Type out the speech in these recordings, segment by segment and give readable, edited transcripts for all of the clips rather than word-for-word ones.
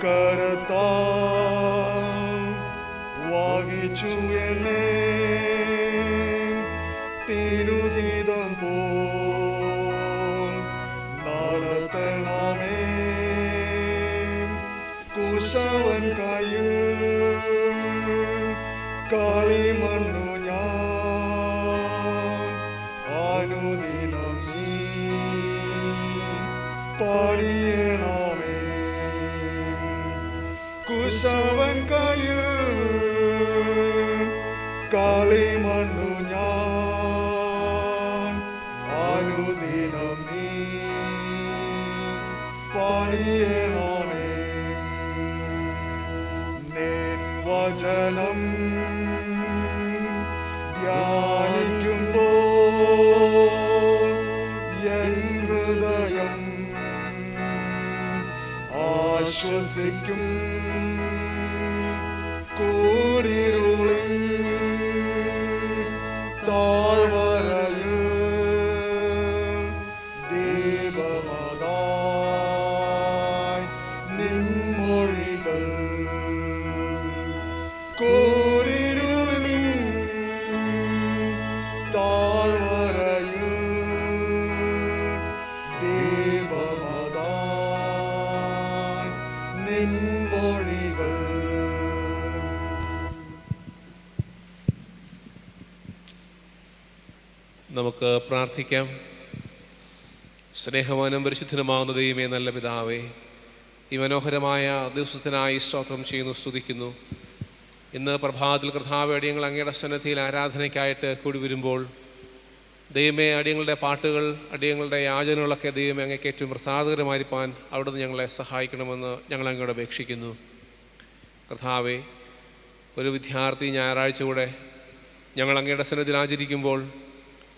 കരത്താൽ വാങ്ങിച്ചു എന്നെ തിരുഹിതം പോൽ നടത്തണമേ. കുശവൻ കയ്യിൽ കളിമണ്ണു ഞാൻ അനുദിനം നീ പണിയണമേ. കുശവൻ കയ്യിൽ കളിമണ്ണു ഞാൻ അനുദിനം നീ പണിയണമേ. നിൻ വചനം ധ്യാനിക്കുമ്പോൾ എൻ ഹൃദയം ആശ്വസിക്കും. കൂരിരുളിൽ താഴ്വരയിൽ ദീപമതായി നിൻ മൊഴികൾ. കൂരിരുളിൽ താഴ്വരയിൽ ദീപമതായി നിൻ മൊഴികൾ. നമുക്ക് പ്രാർത്ഥിക്കാം. സ്നേഹവാനും പരിശുദ്ധനുമാകുന്ന ദൈവമേ, നല്ല പിതാവേ, ഈ മനോഹരമായ ദിവസത്തിനായി സ്തോത്രം ചെയ്യുന്നു, സ്തുതിക്കുന്നു. ഇന്ന് പ്രഭാതത്തിൽ കർത്താവേ, അടിയങ്ങൾ അങ്ങയുടെ സന്നിധിയിൽ ആരാധനയ്ക്കായിട്ട് കൂടി വരുമ്പോൾ ദൈവമേ, അടിയങ്ങളുടെ പാട്ടുകൾ, അടിയങ്ങളുടെ യാചനകളൊക്കെ ദൈവമേ അങ്ങേക്ക് ഏറ്റവും പ്രസാദകരമായിരിക്കാൻ അവിടുന്ന് ഞങ്ങളെ സഹായിക്കണമെന്ന് ഞങ്ങൾ അങ്ങോട്ട് അപേക്ഷിക്കുന്നു. കർത്താവേ, ഒരു വിദ്യാർത്ഥി ഞായറാഴ്ച കൂടെ ഞങ്ങൾ അങ്ങയുടെ സന്നിധിയിൽ ആചരിക്കുമ്പോൾ,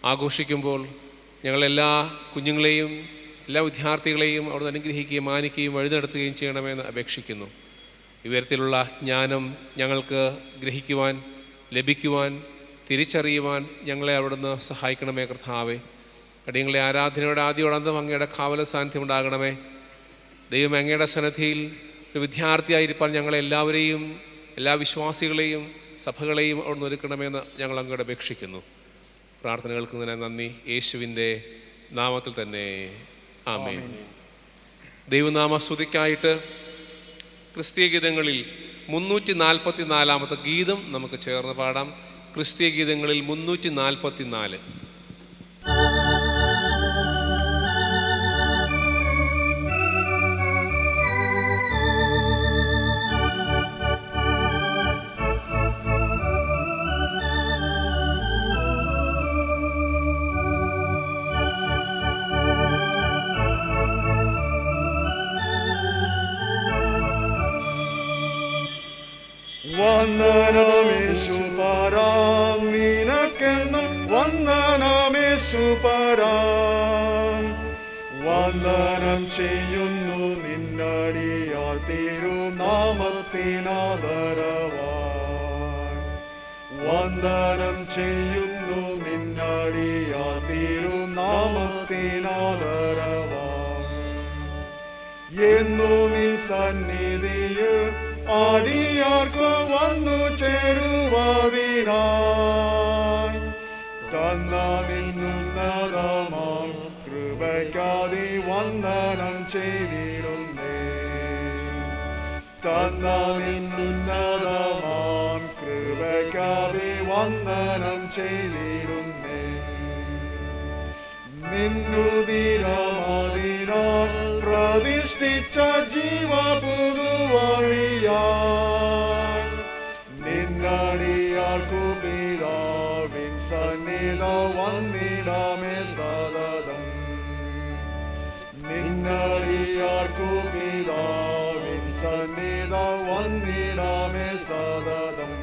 ആഘോഷിക്കുമ്പോൾ ഞങ്ങളെല്ലാ കുഞ്ഞുങ്ങളെയും എല്ലാ വിദ്യാർത്ഥികളെയും അവിടുന്ന് അനുഗ്രഹിക്കുകയും മാനിക്കുകയും വഴി നടത്തുകയും ചെയ്യണമെന്ന് അപേക്ഷിക്കുന്നു. ഇത്തരത്തിലുള്ള ജ്ഞാനം ഞങ്ങൾക്ക് ഗ്രഹിക്കുവാൻ, ലഭിക്കുവാൻ, തിരിച്ചറിയുവാൻ ഞങ്ങളെ അവിടുന്ന് സഹായിക്കണമേ. കർത്താവേ, അടിയങ്ങളെ ആരാധനയുടെ ആദ്യോടന്തം അങ്ങയുടെ കാവല സാന്നിധ്യം ഉണ്ടാകണമേ. ദൈവം അങ്ങയുടെ സന്നിധിയിൽ ഒരു വിദ്യാർത്ഥിയായിരിക്കാൻ ഞങ്ങളെല്ലാവരെയും, എല്ലാ വിശ്വാസികളെയും സഭകളെയും അവിടുന്ന് ഒരുക്കണമെന്ന് ഞങ്ങൾ അങ്ങോട്ട് അപേക്ഷിക്കുന്നു. പ്രാർത്ഥന കേൾക്കുന്നതിന് നന്ദി. യേശുവിൻ്റെ നാമത്തിൽ തന്നെ ആമേൻ. ദൈവനാമസ്തുതിക്കായിട്ട് ക്രിസ്തീയ ഗീതങ്ങളിൽ 344 ഗീതം നമുക്ക് ചേർന്ന് പാടാം. ക്രിസ്തീയ ഗീതങ്ങളിൽ 344. വന്ദനമേശുപരാം നിനക്കെന്നും വന്ദനമേശുപരാം. വന്ദനം ചെയ്യുന്നു നിന്നടിയാൽ തിരുനാമത്തിനാദരവായി. വന്ദനം ചെയ്യുന്നു നിന്നടിയാൽ തിരുനാമത്തിനാദരവായി. എന്നു നിൻ സന്നിധിയിൽ അടിയാർക്കു വന്നു ചേരുവാതിനായി തന്ന നിന്നുന്നതമാം കൃപയ്ക്കാതി വന്ദനം ചെയ്തിടുന്നേ. തന്ന നിന്നുന്നതമാം കൃപയ്ക്കാതി വന്ദനം ചെയ്തിടുന്നേ. നിന്നുതിരമതിനാൽ പ്രതിഷ്ഠിച്ച ജീവപുതുവഴിയായി നിന്നടിയാർക്കു പിതാവിൻ സന്നിധ വന്നിടാമേ സതതം. നിന്നടിയാർക്കു പിതാവിൻ സന്നിധ വന്നിടാമേ സതതം.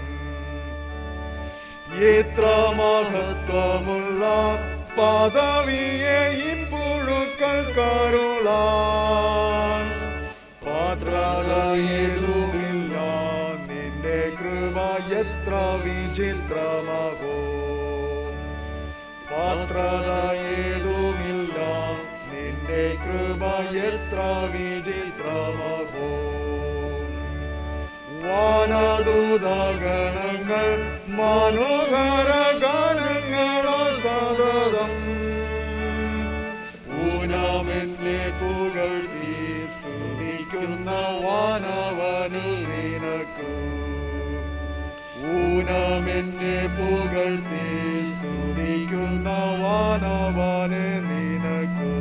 എത്ര മഹത്വമുള്ള പദവിയെ ഇപ്പുഴുക്കരുളാൻ പാത്രതയേതുമില്ല. നിന്റെ കൃപ എത്ര വിചിത്രമാകോ. പാത്രതയേതുമില്ല. നിന്റെ കൃപ എത്ര വിചിത്രമാകോ. വാനദൂതഗണങ്ങൾ മനോഹര ഗാനങ്ങളോ സതതം ഊനമെന്നെ പുകഴ്ത്തി സ്തുതിക്കുന്ന വാനവനിൽ നിനക്കു ഊനമെന്നെ പുകഴ്ത്തി സ്തുതിക്കുന്ന വാനവനെ നിനക്കു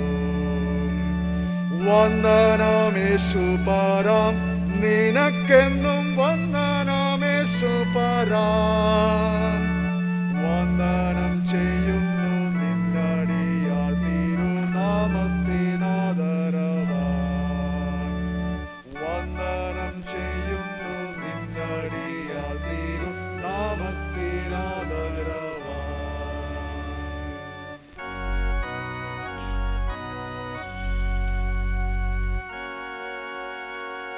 വന്ദനമേശുപരാം നിനക്കെന്നും വന്ദനമേശുപരാം വന്ദനം ചെയ്യുന്നു നിന്നടിയാൽ തിരുനാമത്തിനാദരവാൻ വന്ദനം ചെയ്യുന്നു നിന്നടിയാൽ തിരുനാമത്തിനാദരവാൻ.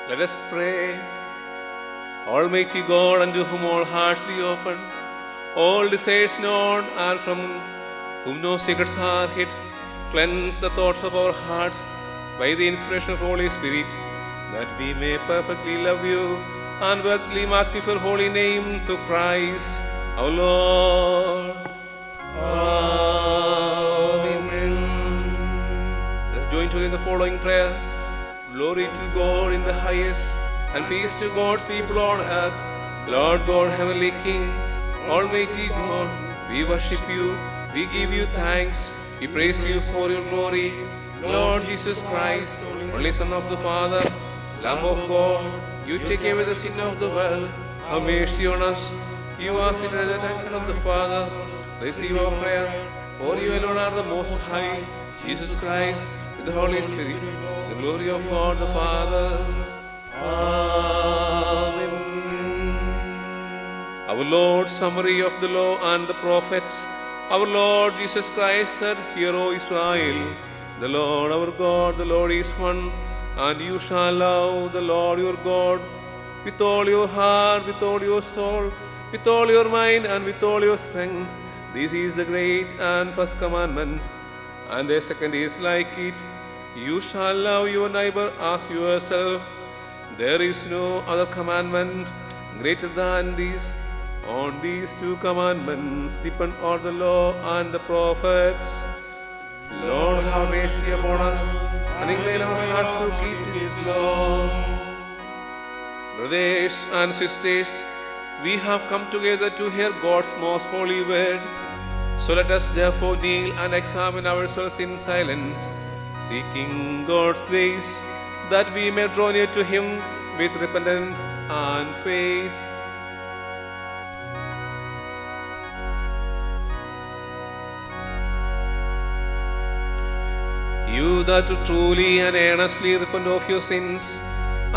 Let us pray. Almighty God, unto whom all hearts be open, all desires known and from whom no secrets are hid, cleanse the thoughts of our hearts by the inspiration of Holy Spirit, that we may perfectly love you and worthily magnify your holy name through Christ our Lord. Amen. Let's join together in the following prayer. Glory to God in the highest, and peace to God's people on earth. Lord God, heavenly King, Almighty God, we worship you, we give you thanks, we praise you for your glory. Lord Jesus Christ, only Son of the Father, Lamb of God, you take away the sin of the world. Have mercy on us. You are seated at the right hand of the Father. Receive our prayer, for you alone are the Most High. Jesus Christ, with the Holy Spirit, the glory of God the Father. Amen. Our Lord's summary of the law and the prophets. Our Lord Jesus Christ said, Hear, O Israel, the Lord our God, the Lord is one, and you shall love the Lord your God with all your heart, with all your soul, with all your mind, and with all your strength. This is the great and first commandment. And the second is like it, you shall love your neighbor as yourself. There is no other commandment greater than this. On these two commandments depend all the law and the prophets. Lord, have mercy upon us and incline our hearts to keep this law. Brothers and sisters, we have come together to hear God's most holy word. So let us therefore kneel and examine ourselves in silence, seeking God's grace, that we may draw near to Him with repentance and faith. You that truly and earnestly repent of your sins,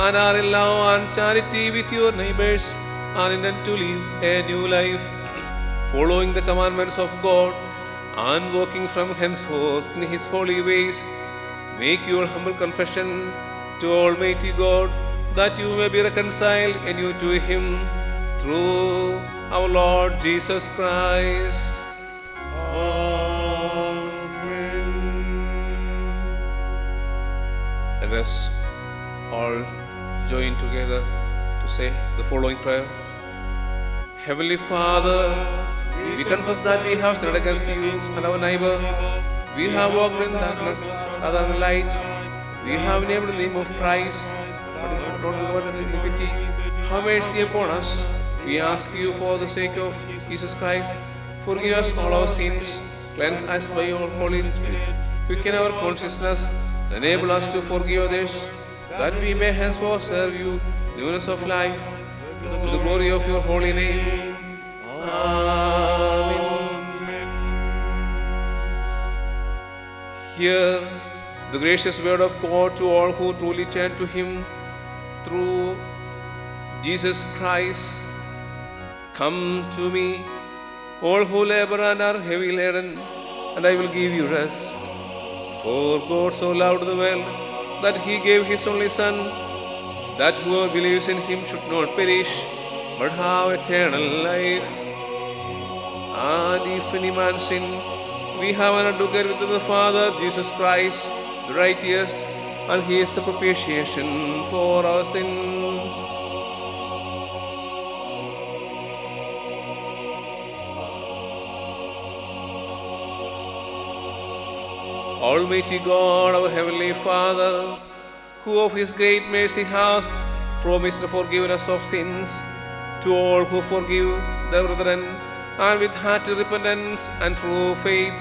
and are in love and charity with your neighbors, and intend to live a new life, following the commandments of God, and walking from henceforth in His holy ways, make your humble confession to Almighty God, that you may be reconciled anew to Him through our Lord Jesus Christ. Amen. Let us all join together to say the following prayer. Heavenly Father, we confess that we have sinned against you and our neighbor. We have walked in darkness rather than light. We have named the name of Christ, but we have not governed in iniquity. Have mercy upon us. We ask you for the sake of Jesus Christ, forgive us all our sins, cleanse us by your Holy Spirit, quicken our consciousness, enable us to forgive others, that we may henceforth serve you in newness of life, to the glory of your holy name. Amen. Hear the gracious word of God to all who truly turn to Him through Jesus Christ. Come to me, all who labor and are heavy laden, and I will give you rest. For God so loved the world that He gave His only Son, that whoever believes in Him should not perish, but have eternal life. And if any man sin, we have an advocate with the Father, Jesus Christ, the righteous, and He is the propitiation for our sins. Almighty God, our Heavenly Father, who of His great mercy has promised the forgiveness of sins to all who forgive their brethren, and with hearty repentance and true faith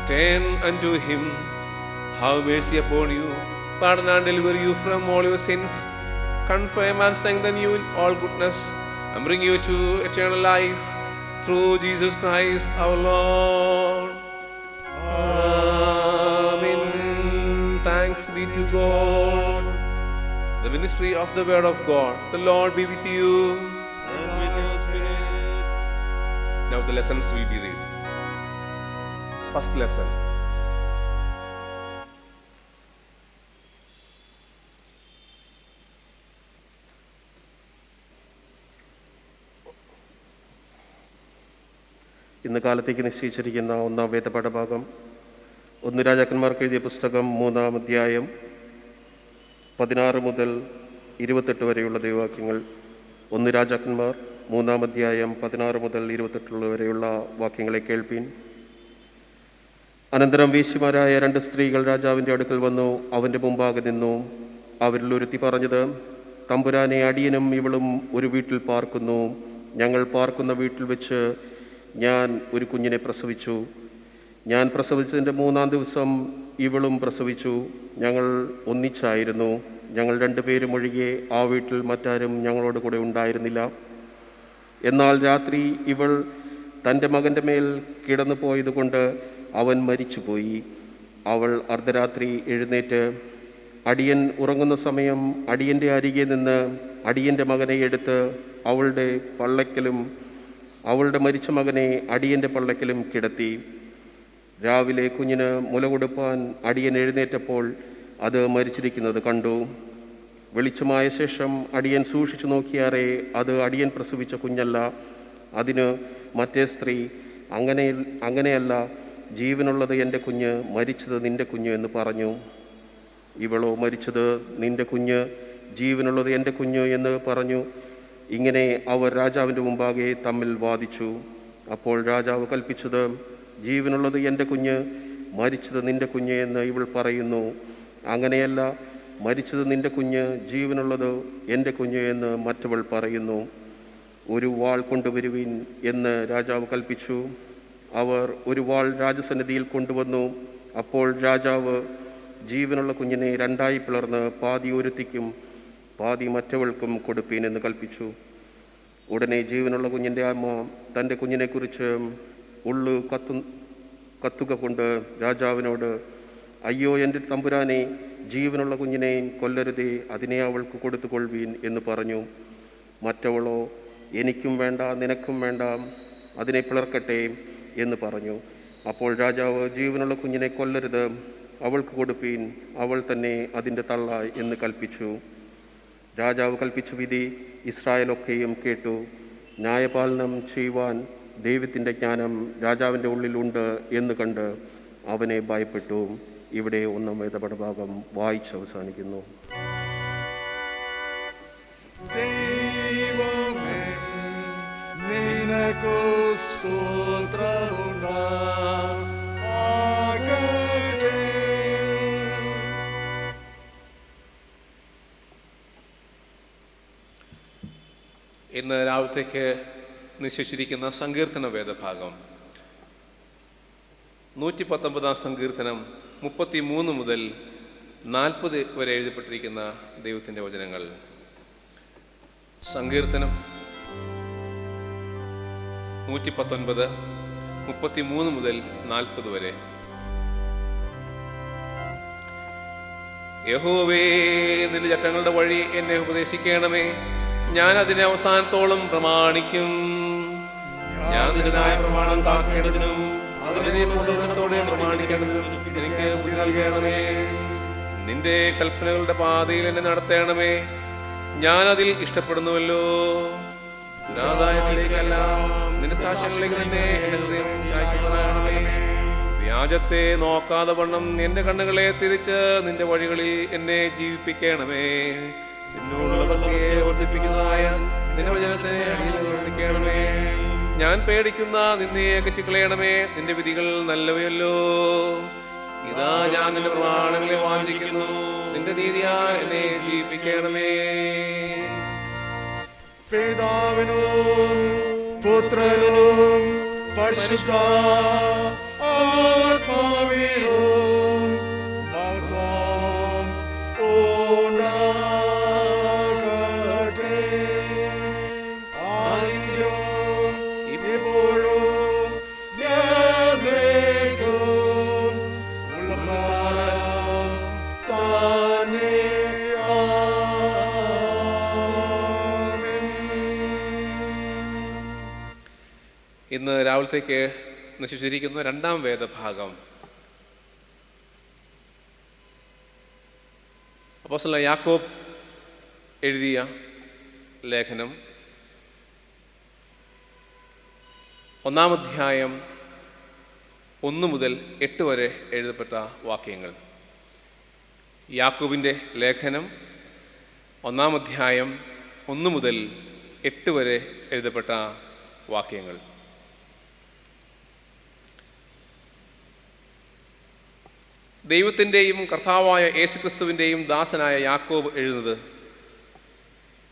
turn unto Him, have mercy upon you, pardon and deliver you from all your sins, confirm and strengthen you in all goodness, and bring you to eternal life through Jesus Christ our Lord. Amen. Thanks be to God. The ministry of the Word of God. The Lord be with you. And with your spirit. Now the lessons will be read. First lesson. ഇന്ന് കാലത്തേക്ക് നിശ്ചയിച്ചിരിക്കുന്ന ഒന്നാം വേദപാഠഭാഗം 1 രാജാക്കന്മാർക്ക് എഴുതിയ പുസ്തകം 3-ാം അധ്യായം 16 മുതൽ 28 വരെയുള്ള ദൈവവാക്യങ്ങൾ. 1 രാജാക്കന്മാർ 3-ാം അധ്യായം 16 മുതൽ 28 വരെയുള്ള വാക്യങ്ങളെ കേൾപ്പീൻ. അനന്തരം വേശ്യമാരായ 2 സ്ത്രീകൾ രാജാവിൻ്റെ അടുക്കൽ വന്നു അവൻ്റെ മുമ്പാകെ നിന്നു. അവരിൽ ഒരുത്തി പറഞ്ഞത്, തമ്പുരാനെ, അടിയനും ഇവളും ഒരു വീട്ടിൽ പാർക്കുന്നു. ഞങ്ങൾ പാർക്കുന്ന വീട്ടിൽ വെച്ച് ഞാൻ ഒരു കുഞ്ഞിനെ പ്രസവിച്ചു. ഞാൻ പ്രസവിച്ചതിൻ്റെ 3-ാം ദിവസം ഇവളും പ്രസവിച്ചു. ഞങ്ങൾ ഒന്നിച്ചായിരുന്നു. ഞങ്ങൾ 2 പേരും ഒഴികെ ആ വീട്ടിൽ മറ്റാരും ഞങ്ങളോട് കൂടെ ഉണ്ടായിരുന്നില്ല. എന്നാൽ രാത്രി ഇവൾ തൻ്റെ മകൻ്റെ മേൽ കിടന്നു പോയതുകൊണ്ട് അവൻ മരിച്ചുപോയി. അവൾ അർദ്ധരാത്രി എഴുന്നേറ്റ് അടിയൻ ഉറങ്ങുന്ന സമയം അടിയൻ്റെ അരികെ നിന്ന് അടിയൻ്റെ മകനെ എടുത്ത് അവളുടെ പള്ളക്കലും അവളുടെ മരിച്ച മകനെ അടിയൻ്റെ പള്ളക്കലും കിടത്തി. രാവിലെ കുഞ്ഞിന് മുല കൊടുപ്പാൻ അടിയൻ എഴുന്നേറ്റപ്പോൾ അത് മരിച്ചിരിക്കുന്നത് കണ്ടു. വെളിച്ചമായ ശേഷം അടിയൻ സൂക്ഷിച്ചു നോക്കിയാറേ അത് അടിയൻ പ്രസവിച്ച കുഞ്ഞല്ല. അതിന് മറ്റേ സ്ത്രീ, അങ്ങനെയല്ല, ജീവനുള്ളത് എൻ്റെ കുഞ്ഞ്, മരിച്ചത് നിൻ്റെ കുഞ്ഞ് എന്ന് പറഞ്ഞു. ഇവളോ, മരിച്ചത് നിൻ്റെ കുഞ്ഞ്, ജീവനുള്ളത് എൻ്റെ കുഞ്ഞ് എന്ന് പറഞ്ഞു. ഇങ്ങനെ അവർ രാജാവിൻ്റെ മുമ്പാകെ തമ്മിൽ വാദിച്ചു. അപ്പോൾ രാജാവ് കൽപ്പിച്ചത്, ജീവനുള്ളത് എൻ്റെ കുഞ്ഞ്, മരിച്ചത് നിൻ്റെ കുഞ്ഞ് എന്ന് ഇവൾ പറയുന്നു. അങ്ങനെയല്ല, മരിച്ചത് നിൻ്റെ കുഞ്ഞ്, ജീവനുള്ളത് എൻ്റെ കുഞ്ഞ് എന്ന് മറ്റവൾ പറയുന്നു. ഒരു വാൾ കൊണ്ടുവരുവിൻ എന്ന് രാജാവ് കൽപ്പിച്ചു. അവർ ഒരു വാൾ രാജസന്നിധിയിൽ കൊണ്ടുവന്നു. അപ്പോൾ രാജാവ് ജീവനുള്ള കുഞ്ഞിനെ 2ആയി പിളർന്ന് പാതി ഒരുത്തിക്കും പാതി മറ്റവൾക്കും കൊടുപ്പീൻ എന്ന് കൽപ്പിച്ചു. ഉടനെ ജീവനുള്ള കുഞ്ഞിൻ്റെ അമ്മ തൻ്റെ കുഞ്ഞിനെക്കുറിച്ച് ഉള്ളു കത്തുക കൊണ്ട് രാജാവിനോട്, അയ്യോ എൻ്റെ തമ്പുരാനെ, ജീവനുള്ള കുഞ്ഞിനെ കൊല്ലരുതേ, അതിനെ അവൾക്ക് കൊടുത്തുകൊള്ളുവീൻ എന്ന് പറഞ്ഞു. മറ്റവളോ, എനിക്കും വേണ്ട, നിനക്കും വേണ്ട, അതിനെ പിളർക്കട്ടെ എന്ന് പറഞ്ഞു. അപ്പോൾ രാജാവ്, ജീവനുള്ള കുഞ്ഞിനെ കൊല്ലരുത്, അവൾക്ക് കൊടുപ്പീൻ, അവൾ തന്നെ അതിൻ്റെ തള്ള എന്ന് കൽപ്പിച്ചു. രാജാവ് കൽപ്പിച്ച വിധി ഇസ്രായേലൊക്കെയും കേട്ടു. ന്യായപാലനം ചെയ്യുവാൻ ദൈവത്തിൻ്റെ ജ്ഞാനം രാജാവിൻ്റെ ഉള്ളിലുണ്ട് എന്ന് കണ്ട് അവനെ ഭയപ്പെട്ടു. ഇവിടെ 1-ാം വേദപാഠഭാഗം വായിച്ച് അവസാനിക്കുന്നു. ദൈവമേ, നിനക്കു സ്തോത്രമുണ്ടാകട്ടെ. ഇന്ന് രാവിലത്തേക്ക് നിശ്ചയിച്ചിരിക്കുന്ന സങ്കീർത്തന വേദഭാഗം 119-ാം സങ്കീർത്തനം 33 മുതൽ 40 വരെ എഴുതപ്പെട്ടിരിക്കുന്ന ദൈവത്തിൻ്റെ വചനങ്ങൾ. സങ്കീർത്തനം 119, 33 മുതൽ 40 വരെ. യഹോവേ, നിന്റെ ചട്ടങ്ങളുടെ വഴി എന്നെ ഉപദേശിക്കണമേ, ഞാൻ അതിനെ അവസാനത്തോളം പ്രമാണിക്കും. ഞാൻ നിന്റെ ന്യായ പ്രമാണം കാക്കേണ്ടതിനും അതിനെ പൂർണ്ണതയോടെ പ്രമാണിക്കേണ്ടതിനും എനിക്ക് ബുദ്ധി നൽകണമേ. നിന്റെ കൽപ്പനകളുടെ പാതയിൽ എന്നെ നടത്തണമേ, ഞാൻ അതിൽ ഇഷ്ടപ്പെടുന്നുവല്ലോ. ദുരാദായത്തിലേക്കല്ല, നിന്റെ സാക്ഷ്യങ്ങളിലേക്ക് തന്നെ എന്റെ ഹൃദയം ചായ്ക്കുന്നതാകണമേ. വ്യാജത്തെ നോക്കാതെ വണ്ണം എന്റെ കണ്ണുകളെ തിരിച്ച് നിന്റെ വഴികളിൽ എന്നെ ജീവിപ്പിക്കണമേ. നിന്നോടുള്ള ഭക്തിയെ വർദ്ധിപ്പിക്കുന്നതായ നിന്റെ വചനത്തെ അടിയണമേ. ഞാൻ പേടിക്കുന്ന നിന്നെ അകറ്റിക്കളയണമേ, നിന്റെ വിധികൾ നല്ലവയല്ലോ. ഇതാ ഞാൻ നിന്റെ പ്രമാണങ്ങളെ വാഞ്ചിക്കുന്നു, നിന്റെ നീതിയാൽ എന്നെ ജീവിപ്പിക്കണമേ. പിതാവിനും പുത്രനും പരിശുദ്ധാത്മാവിനും മഹത്വം ഉണ്ടാകട്ടെ. ആദിയിലും ഇപ്പോഴും എന്നേക്കും ഉള്ളവരും തന്നെ. ഇന്ന് രാവിലത്തേക്ക് നശിച്ചിരിക്കുന്ന രണ്ടാം വേദഭാഗം അപ്പോസ്തലനായ യാക്കോബ് എഴുതിയ ലേഖനം 1 അധ്യായം 1 മുതൽ 8 വരെ എഴുതപ്പെട്ട വാക്യങ്ങൾ. യാക്കോബിൻ്റെ ലേഖനം 1 അധ്യായം 1 മുതൽ 8 വരെ എഴുതപ്പെട്ട വാക്യങ്ങൾ. ദൈവത്തിൻ്റെയും കർത്താവായ യേശുക്രിസ്തുവിൻ്റെയും ദാസനായ യാക്കോബ് എഴുതുന്നത്: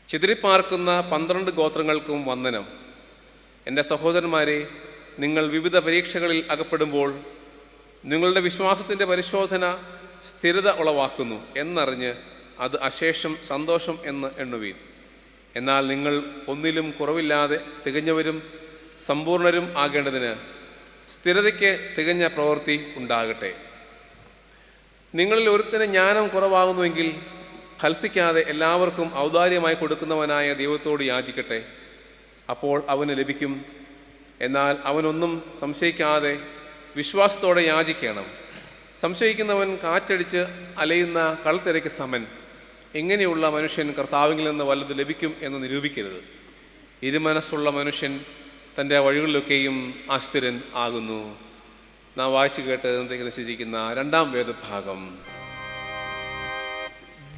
ചിതറിപ്പാർക്കുന്ന 12 ഗോത്രങ്ങൾക്കും വന്ദനം. എൻ്റെ സഹോദരന്മാരെ, നിങ്ങൾ വിവിധ പരീക്ഷകളിൽ അകപ്പെടുമ്പോൾ നിങ്ങളുടെ വിശ്വാസത്തിൻ്റെ പരിശോധന സ്ഥിരത ഉളവാക്കുന്നു എന്നറിഞ്ഞ് അത് അശേഷം സന്തോഷം എന്ന് എണ്ണുവീൻ. എന്നാൽ നിങ്ങൾ ഒന്നിലും കുറവില്ലാതെ തികഞ്ഞവരും സമ്പൂർണരും ആകേണ്ടതിന് സ്ഥിരതയ്ക്ക് തികഞ്ഞ പ്രവൃത്തി ഉണ്ടാകട്ടെ. നിങ്ങളിൽ ഒരുത്തിന് ജ്ഞാനം കുറവാകുന്നുവെങ്കിൽ ഹൽസിക്കാതെ എല്ലാവർക്കും ഔദാര്യമായി കൊടുക്കുന്നവനായ ദൈവത്തോട് യാചിക്കട്ടെ, അപ്പോൾ അവന് ലഭിക്കും. എന്നാൽ അവനൊന്നും സംശയിക്കാതെ വിശ്വാസത്തോടെ യാചിക്കണം. സംശയിക്കുന്നവൻ കാറ്റടിച്ച് അലയുന്ന കൾത്തിരയ്ക്ക് സമൻ. ഇങ്ങനെയുള്ള മനുഷ്യൻ കർത്താവിൽ നിന്ന് വല്ലത് ലഭിക്കും എന്ന് നിരൂപിക്കരുത്. ഇരുമനസ്സുള്ള മനുഷ്യൻ തൻ്റെ വഴികളിലൊക്കെയും ആസ്ഥിരൻ ആകുന്നു. നാം വായിച്ചു കേട്ട് ഇന്നത്തേക്ക് നിശ്ചയിച്ചിരിക്കുന്ന രണ്ടാം വേദഭാഗം.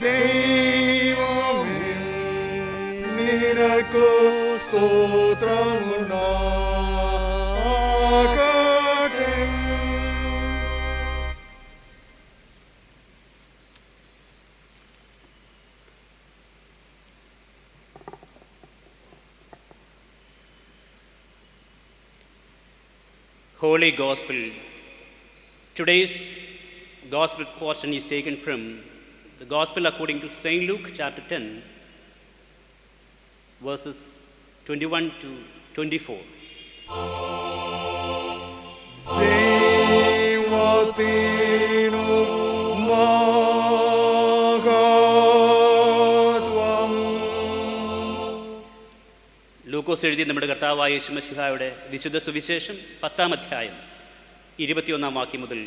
ദൈവമേ, നിനക്കു സ്തോത്രമുണ്ടാകട്ടെ. Holy Gospel. Today's Gospel portion is taken from the Gospel according to St. Luke chapter 10, verses 21 to 24. ദൈവത്തിനു മഹത്വം. ലൂക്കോസ് എഴുതിയ നമ്മുടെ കർത്താവായ യേശുമിശിഹായുടെ വിശുദ്ധ സുവിശേഷം 10 അധ്യായം 21 വാക്യം മുതൽ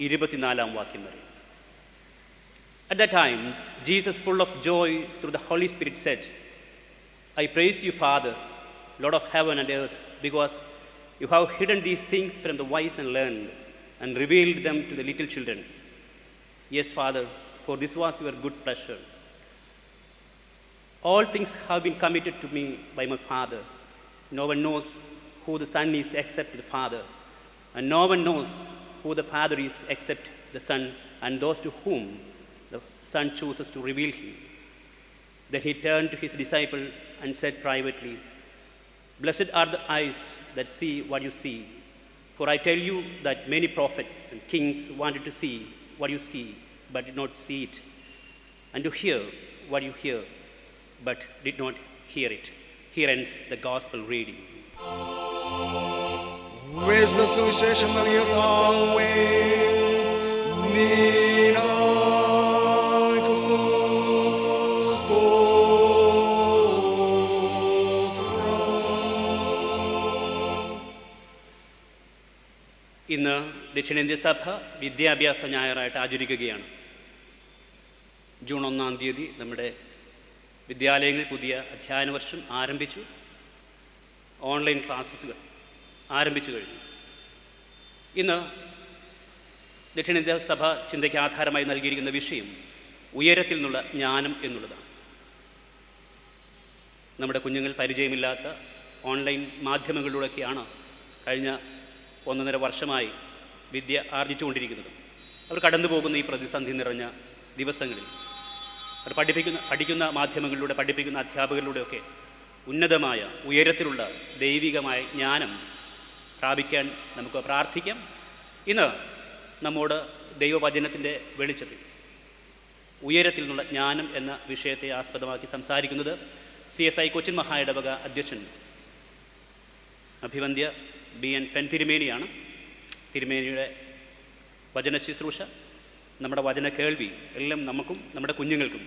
24 വാക്യം വരെ. At that time, Jesus, full of joy through the Holy Spirit, said, I praise you, Father, Lord of heaven and earth, because you have hidden these things from the wise and learned and revealed them to the little children. Yes, Father, for this was your good pleasure. All things have been committed to me by my Father. No one knows who the Son is except the Father, and no one knows who the Father is except the Son and those to whom the Son chooses to reveal him. Then he turned to his disciple and said privately, Blessed are the eyes that see what you see. For I tell you that many prophets and kings wanted to see what you see, but did not see it, and to hear what you hear, but did not hear it. Here ends the Gospel reading. വിശുദ്ധ സുവിശേഷം നൽകിയ കർത്താവേ, നിനക്കു സ്തോത്രം. ഇന്ന് ദക്ഷിണേന്ത്യ സഭ വിദ്യാഭ്യാസ ഞായറായിട്ട് ആചരിക്കുകയാണ്. June 1 തീയതി നമ്മുടെ വിദ്യാലയങ്ങളിൽ പുതിയ അധ്യയന വർഷം ആരംഭിച്ചു. ഓൺലൈൻ ക്ലാസ്സുകൾ ആരംഭിച്ചു കഴിഞ്ഞു. ഇന്ന് ദക്ഷിണേന്ത്യ സഭ ചിന്തയ്ക്ക് ആധാരമായി നൽകിയിരിക്കുന്ന വിഷയം ഉയരത്തിൽ നിന്നുള്ള ജ്ഞാനം എന്നുള്ളതാണ്. നമ്മുടെ കുഞ്ഞുങ്ങൾ പരിചയമില്ലാത്ത ഓൺലൈൻ മാധ്യമങ്ങളിലൂടെയൊക്കെയാണ് കഴിഞ്ഞ 1.5 വർഷമായി വിദ്യ ആർജിച്ചുകൊണ്ടിരിക്കുന്നത്. അവർ കടന്നു പോകുന്ന ഈ പ്രതിസന്ധി നിറഞ്ഞ ദിവസങ്ങളിൽ അവർ പഠിക്കുന്ന മാധ്യമങ്ങളിലൂടെ, പഠിപ്പിക്കുന്ന അധ്യാപകരിലൂടെയൊക്കെ ഉന്നതമായ, ഉയരത്തിലുള്ള ദൈവികമായ ജ്ഞാനം പ്രാപിക്കാൻ നമുക്ക് പ്രാർത്ഥിക്കാം. ഇന്ന് നമ്മോട് ദൈവവചനത്തിൻ്റെ വെളിച്ചത്തിൽ ഉയരത്തിൽ നിന്നുള്ള ജ്ഞാനം എന്ന വിഷയത്തെ ആസ്പദമാക്കി സംസാരിക്കുന്നത് CSI കൊച്ചിൻ മഹായിടവക അധ്യക്ഷൻ അഭിവന്ദ്യ BN ഫെൻ തിരുമേനിയാണ്. തിരുമേനിയുടെ വചന ശുശ്രൂഷ, നമ്മുടെ വചന കേൾവി എല്ലാം നമുക്കും നമ്മുടെ കുഞ്ഞുങ്ങൾക്കും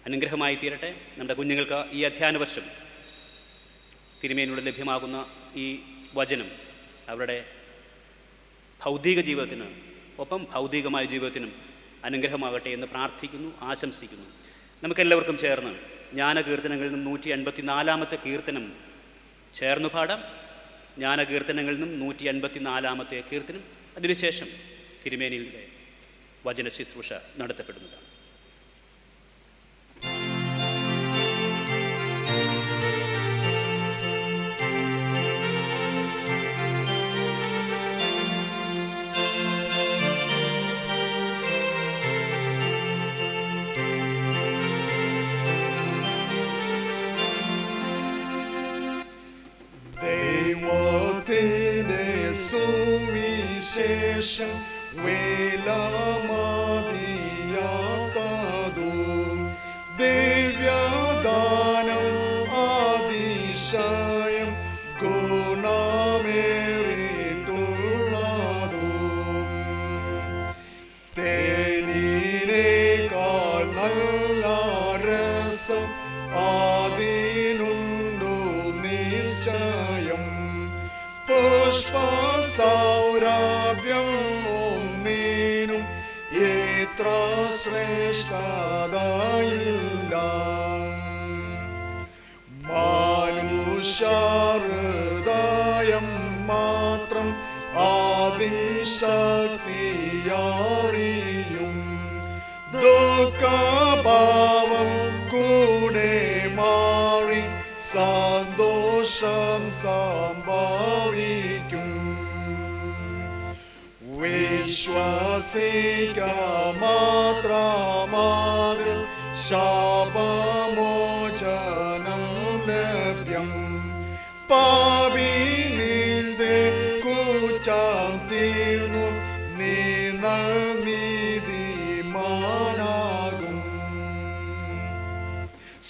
അനുഗ്രഹമായി തീരട്ടെ. നമ്മുടെ കുഞ്ഞുങ്ങൾക്ക് ഈ അധ്യയന വർഷം തിരുമേനിയുടെ ലഭ്യമാകുന്ന ഈ വചനം അവരുടെ ഭൗതിക ജീവിതത്തിന് ഒപ്പം ഭൗതികമായ ജീവിതത്തിനും അനുഗ്രഹമാകട്ടെ എന്ന് പ്രാർത്ഥിക്കുന്നു, ആശംസിക്കുന്നു. നമുക്കെല്ലാവർക്കും ചേർന്ന് ജ്ഞാനകീർത്തനങ്ങളിൽ നിന്നും 184 കീർത്തനം ചേർന്നു പാടാം. ജ്ഞാനകീർത്തനങ്ങളിൽ നിന്നും 184 കീർത്തനം, അതിനുശേഷം തിരുമേനിയുടെ വചന ശുശ്രൂഷ നടത്തപ്പെടുന്നതാണ്. ദൈവത്തിൻ്റെ സുവിശേഷം വിലമതിയാത്തതും ദിവ്യദാനം അതിശയം ഗുണമേറിയിട്ടുള്ളതും തേനിനേക്കാൾ നല്ല രസം അതിനുണ്ടു നിശ്ചയം. പുഷ്പസൗരഭ്യം ഒന്നിനും എത്ര ശ്രേഷ്ഠതയില്ല. മനുഷ്യഹൃദയം മാത്രം അതിൻ ശക്തിയറിയും. ദുഃഖഭാവം കൂടെ മാറി സന്തോഷം സംഭവിക്കും. വിശ്വസിക്ക മാത്രമാതിൽ ശാപമോചനം ലഭ്യം. പാപി നിന്റെ കുറ്റം തീർന്നു നീ നീതിമാനാകും.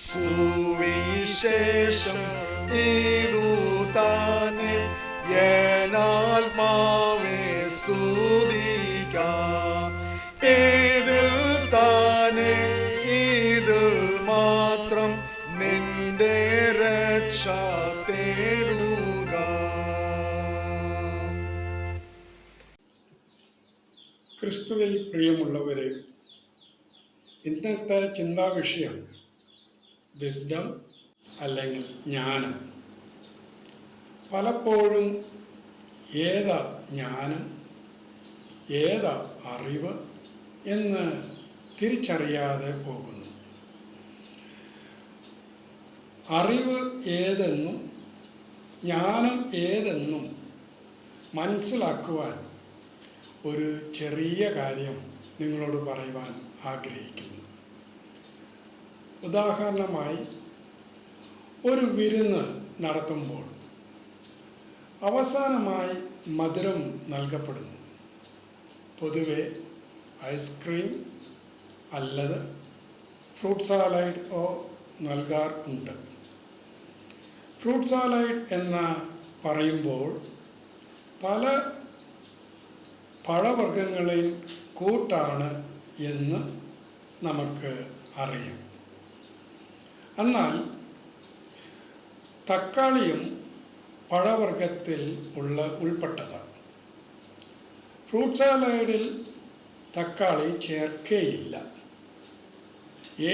സുവിശേഷം ഇതു തന്നെ എന്നാത്മാവേ സ്തുതിക്കാം. ഇതിൽ തന്നെ ഇതിൽ മാത്രം നിന്റെ രക്ഷ തേടുക. ക്രിസ്തുവിൽ പ്രിയമുള്ളവരെ, ഇന്നത്തെ ചിന്താവിഷയം വിസ്ഡം അല്ലെങ്കിൽ ജ്ഞാനം. പലപ്പോഴും ഏതാ ജ്ഞാനം, ഏതാ അറിവ് എന്ന് തിരിച്ചറിയാതെ പോകുന്നു. അറിവ് ഏതെന്നും ജ്ഞാനം ഏതെന്നും മനസ്സിലാക്കുവാൻ ഒരു ചെറിയ കാര്യം നിങ്ങളോട് പറയുവാൻ ആഗ്രഹിക്കുന്നു. ഉദാഹരണമായി, ഒരു വിരുന്ന് നടത്തുമ്പോൾ അവസാനമായി മധുരം നൽകപ്പെടുന്നു. പൊതുവെ ഐസ്ക്രീം അല്ലത് ഫ്രൂട്ട് സാലഡ് നൽകാറുണ്ട്. ഫ്രൂട്ട് സാലഡ് എന്ന് പറയുമ്പോൾ പല പഴവർഗ്ഗങ്ങളെയും കൂട്ടാണ് എന്ന് നമുക്ക് അറിയാം. എന്നാൽ തക്കാളിയും പഴവർഗ്ഗത്തിൽ ഉൾപ്പെട്ടതാണ്. ഫ്രൂട്ട് സാലഡിൽ തക്കാളി ചേർക്കേയില്ല.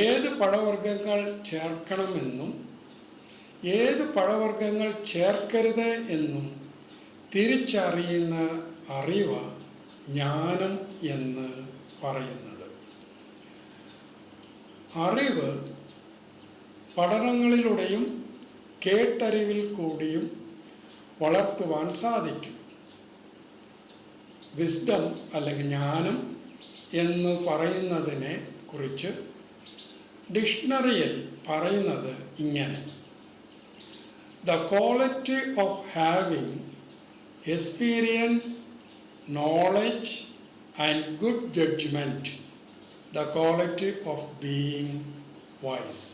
ഏത് പഴവർഗ്ഗങ്ങൾ ചേർക്കണമെന്നും ഏത് പഴവർഗ്ഗങ്ങൾ ചേർക്കരുത് എന്നും തിരിച്ചറിയുന്ന അറിവ് ജ്ഞാനം എന്ന് പറയുന്നത്. അറിവ് പഠനങ്ങളിലൂടെയും കേട്ടറിവിൽ കൂടിയും വളർത്തുവാൻ സാധിക്കും. വിസ്ഡം അല്ലെങ്കിൽ ജ്ഞാനം എന്ന് പറയുന്നതിനെ കുറിച്ച് ഡിക്ഷണറിയിൽ പറയുന്നത് ഇങ്ങനെ: the quality of having experience, knowledge and good judgement, the quality of being wise.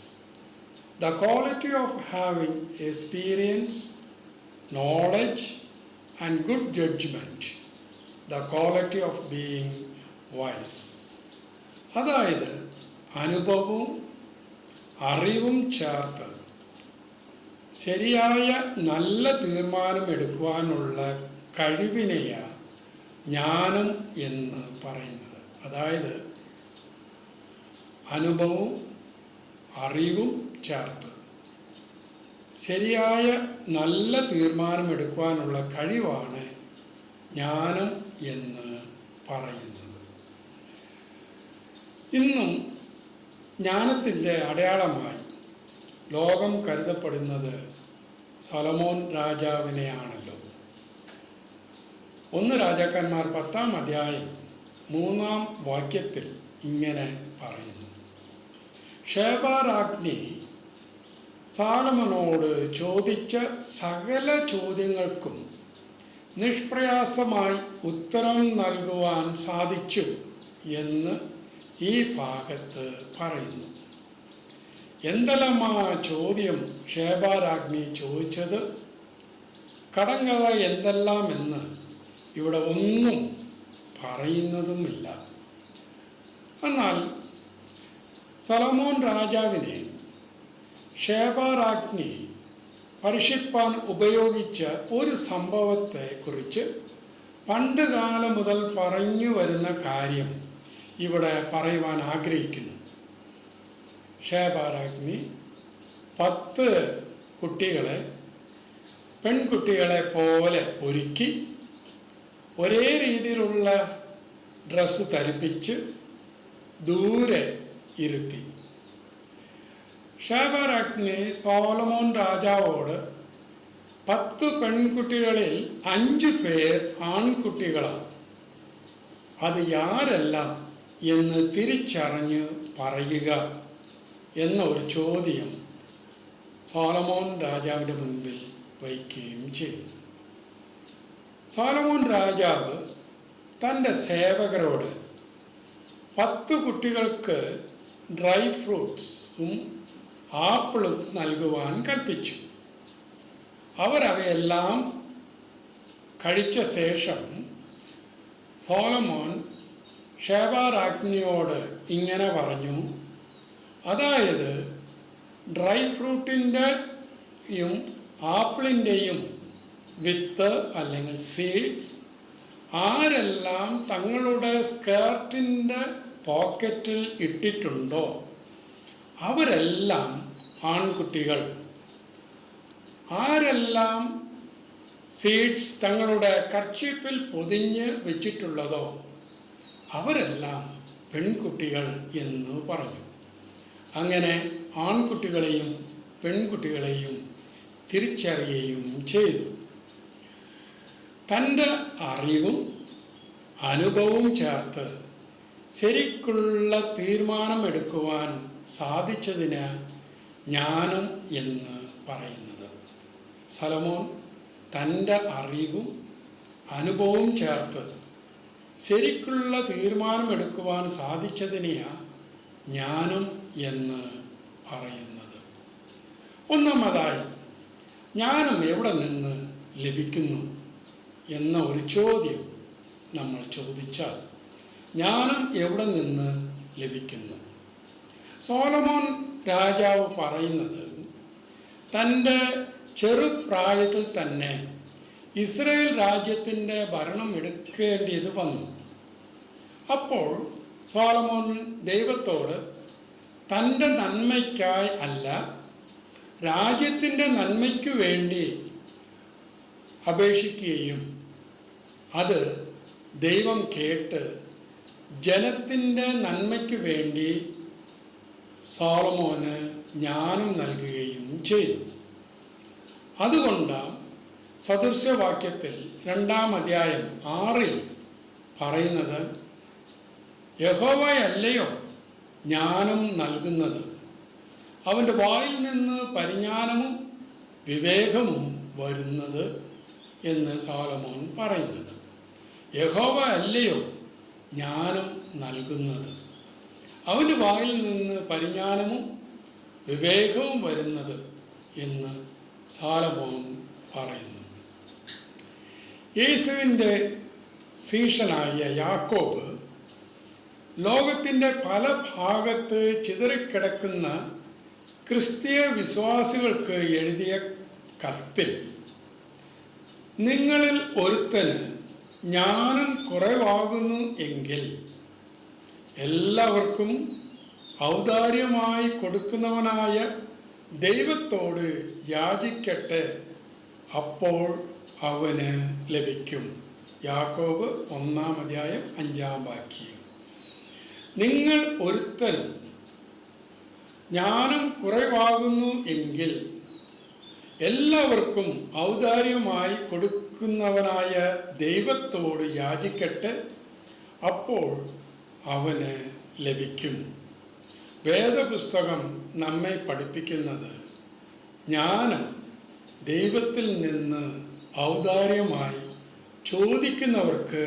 The quality of having experience, knowledge and good judgment, the quality of being wise. അതായത് അനുഭവവും അറിവും ചേർത്ത് ശരിയായ നല്ല തീരുമാനമെടുക്കുവാനുള്ള കഴിവിനെയാണ് ജ്ഞാനം എന്ന് പറയുന്നത്. അതായത് അനുഭവവും അറിവും ചേർത്ത് ശരിയായ നല്ല തീരുമാനമെടുക്കുവാനുള്ള കഴിവാണ് ജ്ഞാനം എന്ന് പറയുന്നത്. ഇന്നും ജ്ഞാനത്തിൻ്റെ അടയാളമായി ലോകം കരുതപ്പെടുന്നത് സൊലൊമോൻ രാജാവിനെയാണല്ലോ. 1 രാജാക്കന്മാർ 10-ാം അധ്യായം 3-ാം വാക്യത്തിൽ ഇങ്ങനെ പറയുന്നു: ഷേബാരാജ്ഞി സാലമോനോട് ചോദിച്ച സകല ചോദ്യങ്ങൾക്കും നിഷ്പ്രയാസമായി ഉത്തരം നൽകുവാൻ സാധിച്ചു എന്ന് ഈ ഭാഗത്ത് പറയുന്നു. എന്തെല്ലാമാ ചോദ്യം ഷേബാരാജ്ഞി ചോദിച്ചത്, കടങ്കഥ എന്തെല്ലാമെന്ന് ഇവിടെ ഒന്നും പറയുന്നതുമില്ല. എന്നാൽ സൊലൊമോൻ രാജാവിനെ ഷേബാരാജ്ഞി പരീക്ഷിപ്പാൻ ഉപയോഗിച്ച ഒരു സംഭവത്തെക്കുറിച്ച് പണ്ട് കാലം മുതൽ പറഞ്ഞു വരുന്ന കാര്യം ഇവിടെ പറയുവാൻ ആഗ്രഹിക്കുന്നു. ഷേബാരാജ്ഞി 10 കുട്ടികളെ പെൺകുട്ടികളെ പോലെ ഒരുക്കി ഒരേ രീതിയിലുള്ള ഡ്രസ്സ് ധരിപ്പിച്ച് ദൂരെ ഇരുത്തി. ഷേബാരാജ്ഞി സോളമോൻ രാജാവോട് 10 പെൺകുട്ടികളിൽ 5 പേർ ആൺകുട്ടികളാണ്, അത് ആരെല്ലാം എന്ന് തിരിച്ചറിഞ്ഞ് പറയുക എന്ന ഒരു ചോദ്യം സോളമോൻ രാജാവിൻ്റെ മുൻപിൽ വയ്ക്കുകയും ചെയ്തു. സോളമോൻ രാജാവ് തൻ്റെ സേവകരോട് 10 കുട്ടികൾക്ക് ഡ്രൈ ഫ്രൂട്ട്സും ആപ്പിളും നൽകുവാൻ കൽപ്പിച്ചു. അവരവയെല്ലാം കഴിച്ച ശേഷം സോളമോൻ ഷേബാരാജ്ഞിയോട് ഇങ്ങനെ പറഞ്ഞു: അതായത് ഡ്രൈ ഫ്രൂട്ടിൻ്റെയും ആപ്പിളിൻ്റെയും വിത്ത് അല്ലെങ്കിൽ സീഡ്സ് ആരെല്ലാം തങ്ങളുടെ സ്കേർട്ടിൻ്റെ പോക്കറ്റിൽ ഇട്ടിട്ടുണ്ടോ അവരെല്ലാം ആൺകുട്ടികൾ. ആരെല്ലാം സീഡ്സ് തങ്ങളുടെ കർച്ചീപ്പിൽ പൊതിഞ്ഞ് വെച്ചിട്ടുള്ളതോ അവരെല്ലാം പെൺകുട്ടികൾ എന്ന് പറഞ്ഞു. അങ്ങനെ ആൺകുട്ടികളെയും പെൺകുട്ടികളെയും തിരിച്ചറിയുകയും ചെയ്തു. തൻ്റെ അറിവും അനുഭവവും ചേർത്ത് ശരിക്കുള്ള തീരുമാനമെടുക്കുവാൻ സാധിച്ചതിന് ജ്ഞാനം എന്ന് പറയുന്നത്. സൊലൊമോൻ തൻ്റെ അറിവും അനുഭവവും ചേർത്ത് ശരിക്കുള്ള തീരുമാനമെടുക്കുവാൻ സാധിച്ചതിനെയാണ് ജ്ഞാനം എന്ന് പറയുന്നത്. ഒന്നാമതായി, ജ്ഞാനം എവിടെ നിന്ന് ലഭിക്കുന്നു എന്ന ഒരു ചോദ്യം നമ്മൾ ചോദിച്ചാൽ, ജ്ഞാനം എവിടെ നിന്ന് ലഭിക്കുന്നു? സോളമോൻ രാജാവ് പറയുന്നത് തൻ്റെ ചെറുപ്രായത്തിൽ തന്നെ ഇസ്രായേൽ രാജ്യത്തിൻ്റെ ഭരണം എടുക്കേണ്ടത് വന്നു. അപ്പോൾ സോളമോൻ ദൈവത്തോട് തൻ്റെ നന്മയ്ക്കായി അല്ല, രാജ്യത്തിൻ്റെ നന്മയ്ക്കു വേണ്ടി അപേക്ഷിക്കുകയും അത് ദൈവം കേട്ട് ജനത്തിൻ്റെ നന്മയ്ക്ക് വേണ്ടി സോളമോന് ജ്ഞാനം നൽകുകയും ചെയ്തു. അതുകൊണ്ട് സദൃശവാക്യത്തിൽ 2-ാം അധ്യായം 6-ൽ പറയുന്നത്, യഹോവയല്ലയോ ജ്ഞാനം നൽകുന്നത്, അവൻ്റെ വായിൽ നിന്ന് പരിജ്ഞാനവും വിവേകവും വരുന്നത് എന്ന് സോളമോൻ പറയുന്നത്. യഹോവ അല്ലയോ ജ്ഞാനം നൽകുന്നത്, അവൻ്റെ വായിൽ നിന്ന് പരിജ്ഞാനവും വിവേകവും വരുന്നത് എന്ന് സോളമോൻ പറയുന്നു. യേശുവിൻ്റെ ശിഷ്യനായ യാക്കോബ് ലോകത്തിൻ്റെ പല ഭാഗത്ത് ചിതറിക്കിടക്കുന്ന ക്രിസ്തീയ വിശ്വാസികൾക്ക് എഴുതിയ കത്തിൽ, നിങ്ങളിൽ ഒരുത്തന് ജ്ഞാനം കുറവാകുന്നു എങ്കിൽ എല്ലാവർക്കും ഔദാര്യമായി കൊടുക്കുന്നവനായ ദൈവത്തോട് യാചിക്കട്ടെ, അപ്പോൾ അവന് ലഭിക്കും. യാക്കോബ് 1:5. നിങ്ങൾ ഒരുത്തനും ജ്ഞാനം കുറവാകുന്നു എങ്കിൽ എല്ലാവർക്കും ഔദാര്യമായി കൊടുക്കുന്നവനായ ദൈവത്തോട് യാചിക്കട്ടെ, അപ്പോൾ അവന് ലഭിക്കും. വേദപുസ്തകം നമ്മെ പഠിപ്പിക്കുന്നത് ജ്ഞാനം ദൈവത്തിൽ നിന്ന് ഔദാര്യമായി ചോദിക്കുന്നവർക്ക്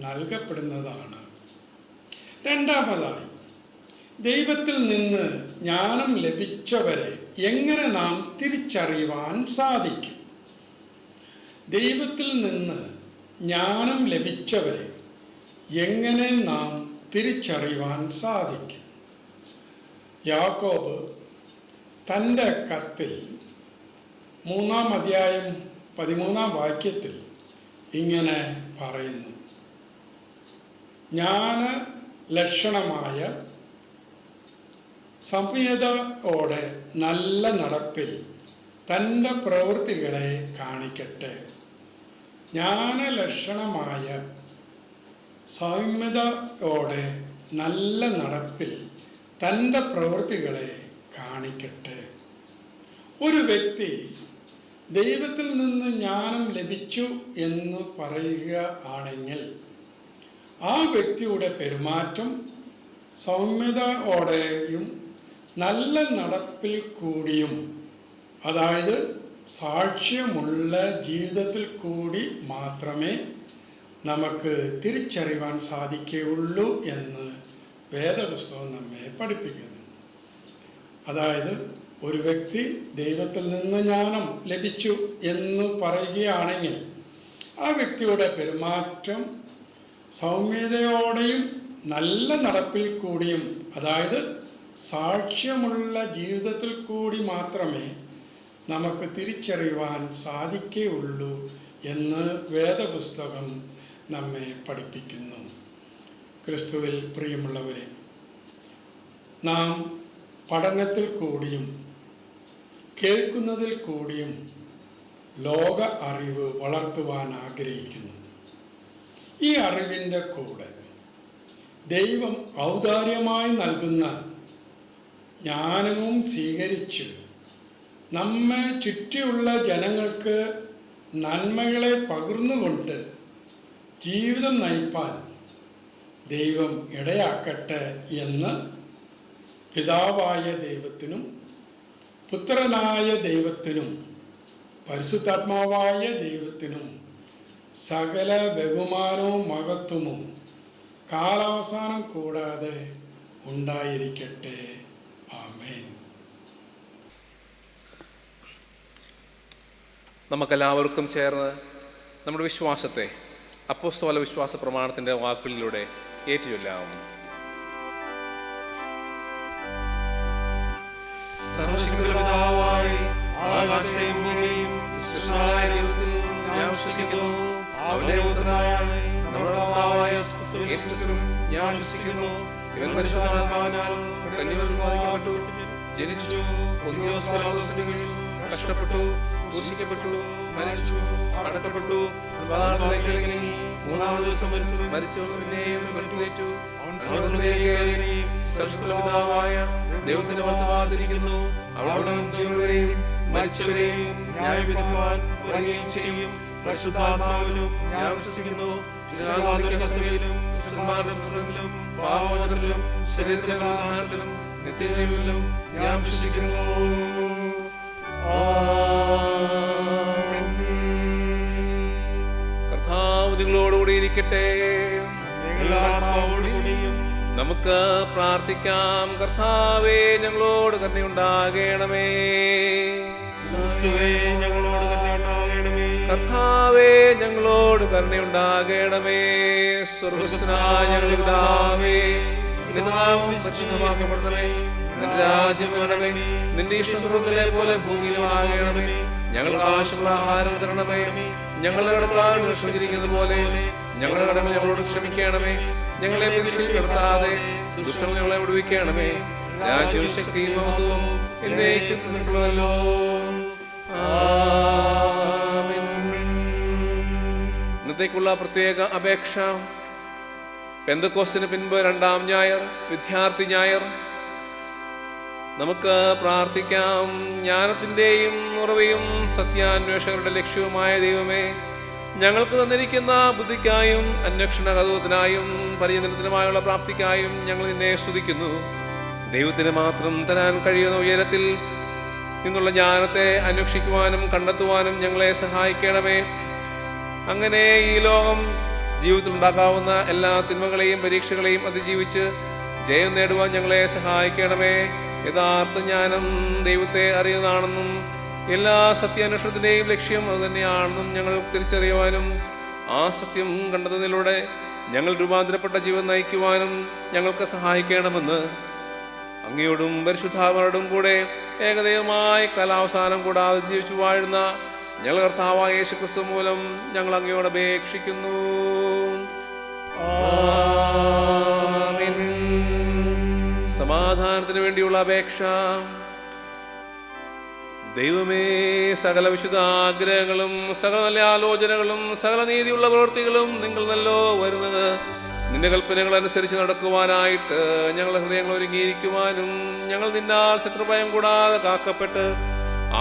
നൽകപ്പെടുന്നതാണ്. രണ്ടാമതായി, ദൈവത്തിൽ നിന്ന് ജ്ഞാനം ലഭിച്ചവരെ എങ്ങനെ നാം തിരിച്ചറിയുവാൻ സാധിക്കും? ദൈവത്തിൽ നിന്ന് ജ്ഞാനം ലഭിച്ചവരെ എങ്ങനെ നാം തിരിച്ചറിയുവാൻ സാധിക്കും? യാക്കോബ് തൻ്റെ കത്തിൽ 3:13 ഇങ്ങനെ പറയുന്നു, ജ്ഞാന ലക്ഷണമായ സംയതയോടെ നല്ല നടപ്പിൽ തൻ്റെ പ്രവൃത്തികളെ കാണിക്കട്ടെ. ജ്ഞാനലക്ഷണമായ സൗമ്യതയോടെ നല്ല നടപ്പിൽ തൻ്റെ പ്രവൃത്തികളെ കാണിക്കട്ടെ. ഒരു വ്യക്തി ദൈവത്തിൽ നിന്ന് ജ്ഞാനം ലഭിച്ചു എന്ന് പറയുക ആണെങ്കിൽ ആ വ്യക്തിയുടെ പെരുമാറ്റം സൗമ്യതയോടെയും നല്ല നടപ്പിൽ കൂടിയും, അതായത് സാക്ഷ്യമുള്ള ജീവിതത്തിൽ കൂടി മാത്രമേ നമുക്ക് തിരിച്ചറിയുവാൻ സാധിക്കുകയുള്ളൂ എന്ന് വേദപുസ്തകം നമ്മെ പഠിപ്പിക്കുന്നു. അതായത് ഒരു വ്യക്തി ദൈവത്തിൽ നിന്ന് ജ്ഞാനം ലഭിച്ചു എന്ന് പറയുകയാണെങ്കിൽ ആ വ്യക്തിയുടെ പെരുമാറ്റം സൗമ്യതയോടെയും നല്ല നടപ്പിൽ കൂടിയും, അതായത് സാക്ഷ്യമുള്ള ജീവിതത്തിൽ കൂടി മാത്രമേ നമുക്ക് തിരിച്ചറിയുവാൻ സാധിക്കുകയുള്ളൂ എന്ന് വേദപുസ്തകം നമ്മെ പഠിപ്പിക്കുന്നു. ക്രിസ്തുവിൽ പ്രിയമുള്ളവരെ, നാം പഠനത്തിൽ കൂടിയും കേൾക്കുന്നതിൽ കൂടിയും ലോക അറിവ് വളർത്തുവാൻ ആഗ്രഹിക്കുന്നു. ഈ അറിവിൻ്റെ കൂടെ ദൈവം ഔദാര്യമായി നൽകുന്ന ജ്ഞാനവും സ്വീകരിച്ച് നമ്മെ ചുറ്റിയുള്ള ജനങ്ങൾക്ക് നന്മകളെ പകർന്നുകൊണ്ട് ജീവിതം നയിപ്പാൻ ദൈവം ഇടയാക്കട്ടെ എന്ന് പിതാവായ ദൈവത്തിനും പുത്രനായ ദൈവത്തിനും പരിശുദ്ധാത്മാവായ ദൈവത്തിനും സകല ബഹുമാനവും മഹത്വവും കാലാവസാനം കൂടാതെ ഉണ്ടായിരിക്കട്ടെ. ആമേൻ. നമുക്കെല്ലാവർക്കും ചേർന്ന് നമ്മുടെ വിശ്വാസത്തെ അപ്പോസ്തല വിശ്വാസ പ്രമാണത്തിൻ്റെ വാക്കുകളിലൂടെ ഏറ്റുചൊല്ലാം. സർവശക്തനായ ആകാശത്തെയും ഭൂമിയെയും സൃഷ്ടാവായ ദൈവത്തിൽ ഞാൻ വിശ്വസിക്കുന്നു. അവന്റെ പുത്രനായ നമ്മുടെ കർത്താവായ യേശുക്രിസ്തുവിലും ഞാൻ വിശ്വസിക്കുന്നു. ഇവൻ പരിശുദ്ധാത്മാവിനാൽ കന്യകയിൽ ബാധിക്കപ്പെട്ടു, ജനിച്ചു, പൊന്തിയോസ് പീലാത്തോസിന്റെ കീഴിൽ കഷ്ടപ്പെട്ടു, ക്രൂശിക്കപ്പെട്ടു, മരിച്ചു, അടക്കപ്പെട്ടു, പാതാളത്തിലേക്ക് ഇറങ്ങി, മൂന്നാമത് ദിവസം മരിച്ചു, പിന്നെയും ഉയർത്തെഴുന്നേറ്റു, പിതാവായ ദൈവത്തിന്റെ വലത്തുഭാഗത്തിരിക്കുന്നു. അവിടെ ജീവനുള്ളവരെയും മരിച്ചവരെയും ന്യായവിധിക്കുവാൻ വരികയും ചെയ്യും. പരിശുദ്ധാത്മാവിലും ഞാൻ വിശ്വസിക്കുന്നു. പാവമോചനത്തിലും ശരീരത്തിലും നിത്യജീവനിലും ഞാൻ വിശ്വസിക്കുന്നു. കർത്താവ് നിങ്ങളോടുകൂടി ഇരിക്കട്ടെ. നമുക്ക് പ്രാർത്ഥിക്കാം. കർത്താവേ, ഞങ്ങളോട് കരുണയുണ്ടാകണമേ. കർത്താവേ, ഞങ്ങളോട് കരുണയുണ്ടാകണമേ. സ്വർഗ്ഗസ്ഥനായ ഞങ്ങളുടെ പിതാവേ, നിന്റെ നാമം പരിശുദ്ധമാക്കപ്പെടണമേ. നിന്റെ രാജ്യം വരണമേ. നിന്റെ ഇഷ്ടത്തിലെ പോലെ ഭൂമിയിലും ആകണമേ. ഞങ്ങൾക്ക് ആവശ്യമുള്ള ആഹാരം തരണമേ. ഞങ്ങളുടെ കടക്കാരോട് ക്ഷമിച്ചിരിക്കുന്നത് പോലെ ഞങ്ങളുടെ കടങ്ങൾ ഞങ്ങളോട് ക്ഷമിക്കണമേ. ഞങ്ങളെ പരീക്ഷയിൽ പെടുത്താതെ ദുഷ്ടങ്ങൾ ഞങ്ങളെ വിടുവിക്കണമേ. രാജ്യവും ശക്തിയും മഹത്വവും എന്നേക്കും നിനക്കുള്ളതല്ലോ. ആമേൻ. ഇന്നത്തേക്കുള്ള പ്രത്യേക അപേക്ഷ. പെന്തക്കോസ്തിന് പിൻപ് 2-ാം ഞായർ, വിദ്യാർത്ഥി ഞായർ. നമുക്ക് പ്രാർത്ഥിക്കാം. ജ്ഞാനത്തിൻ്റെയും ഉറവയും സത്യാന്വേഷകരുടെ ലക്ഷ്യവുമായ ദൈവമേ, ഞങ്ങൾക്ക് തന്നിരിക്കുന്ന ബുദ്ധിക്കായും അന്വേഷണ കൗതുകത്തിനായും പരിചരണത്തിനുമായുള്ള പ്രാപ്തിക്കായും ഞങ്ങൾ നിന്നെ സ്തുതിക്കുന്നു. ദൈവത്തിന് മാത്രം തരാൻ കഴിയുന്ന ഉയരത്തിൽ നിന്നുള്ള ജ്ഞാനത്തെ അന്വേഷിക്കുവാനും കണ്ടെത്തുവാനും ഞങ്ങളെ സഹായിക്കണമേ. അങ്ങനെ ഈ ലോകം ജീവിതത്തിൽ ഉണ്ടാക്കാവുന്ന എല്ലാ തിന്മകളെയും പരീക്ഷകളെയും അതിജീവിച്ച് ജയം നേടുവാൻ ഞങ്ങളെ സഹായിക്കണമേ. യഥാർത്ഥ ജ്ഞാനം ദൈവത്തെ അറിയുന്നതാണെന്നും എല്ലാ സത്യാന്വേഷണത്തിൻ്റെയും ലക്ഷ്യം അതുതന്നെയാണെന്നും ഞങ്ങൾ തിരിച്ചറിയുവാനും ആ സത്യം കണ്ടെത്തുന്നതിലൂടെ ഞങ്ങൾ രൂപാന്തരപ്പെട്ട ജീവൻ നയിക്കുവാനും ഞങ്ങൾക്ക് സഹായിക്കണമെന്ന് അങ്ങയോടും പരിശുദ്ധാത്മാവോടും കൂടെ ഏകദൈവമായ കാലാവസാനം കൂടാതെ ജീവിച്ചു വാഴുന്ന ഞങ്ങൾ കർത്താവായ യേശുക്രിസ്തു മൂലം ഞങ്ങൾ അങ്ങയോട് അപേക്ഷിക്കുന്നു. ആമേൻ. സമാധാനത്തിന് വേണ്ടിയുള്ള അപേക്ഷ. ദൈവമേ, സകല വിശുദ്ധ ആഗ്രഹങ്ങളും സകല നല്ല ആലോചനകളും സകല നീതിയുള്ള പ്രവൃത്തികളും നിങ്ങൾ നല്ലോ വരുന്നത് നിന്റെ കൽപ്പനകൾ അനുസരിച്ച് നടക്കുവാനായിട്ട് ഞങ്ങളുടെ ഹൃദയങ്ങൾ ഒരുങ്ങിയിരിക്കുവാനും ഞങ്ങൾ നിന്നാൽ ശത്രുഭയം കൂടാതെ കാക്കപ്പെട്ട്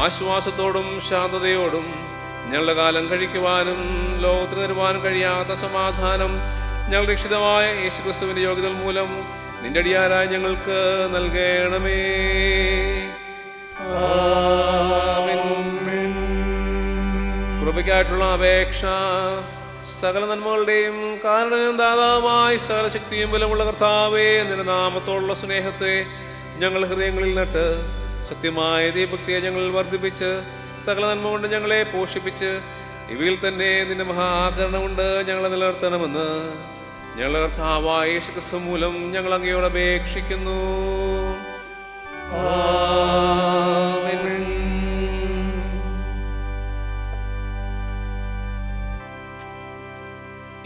ആശ്വാസത്തോടും ശാന്തതയോടും ഞങ്ങളുടെ കാലം കഴിക്കുവാനും ലോകത്തിന് തരുവാൻ കഴിയാത്ത സമാധാനം ഞങ്ങൾ രക്ഷിതമായ യേശുക്രിസ്തുവിന്റെ യോഗ്യതകൾ മൂലം നിന്റെ അടിയാരായ ഞങ്ങൾക്ക് നൽകണമേ. കൃപയ്ക്കായിട്ടുള്ള അപേക്ഷ. സകല നന്മകളുടെയും കാരണവും ദാതാവുമായി സകല ശക്തിയും ബലമുള്ള കർത്താവേ, നിന്റെ നാമത്തോടുള്ള സ്നേഹത്തെ ഞങ്ങൾ ഹൃദയങ്ങളിൽ നട്ട് സത്യമായ ദൈവഭക്തിയെ ഞങ്ങൾ വർദ്ധിപ്പിച്ച് സകല നന്മ കൊണ്ട് ഞങ്ങളെ പോഷിപ്പിച്ച് ഇവയിൽ തന്നെ നിന്റെ മഹാകരണം കൊണ്ട് ഞങ്ങളെ നിലനിർത്തണമെന്ന് ഞങ്ങളുടെ കർത്താവായ യേശുക്രിസ്തു മൂലം ഞങ്ങൾ അങ്ങയോട് അപേക്ഷിക്കുന്നു. ആമേൻ.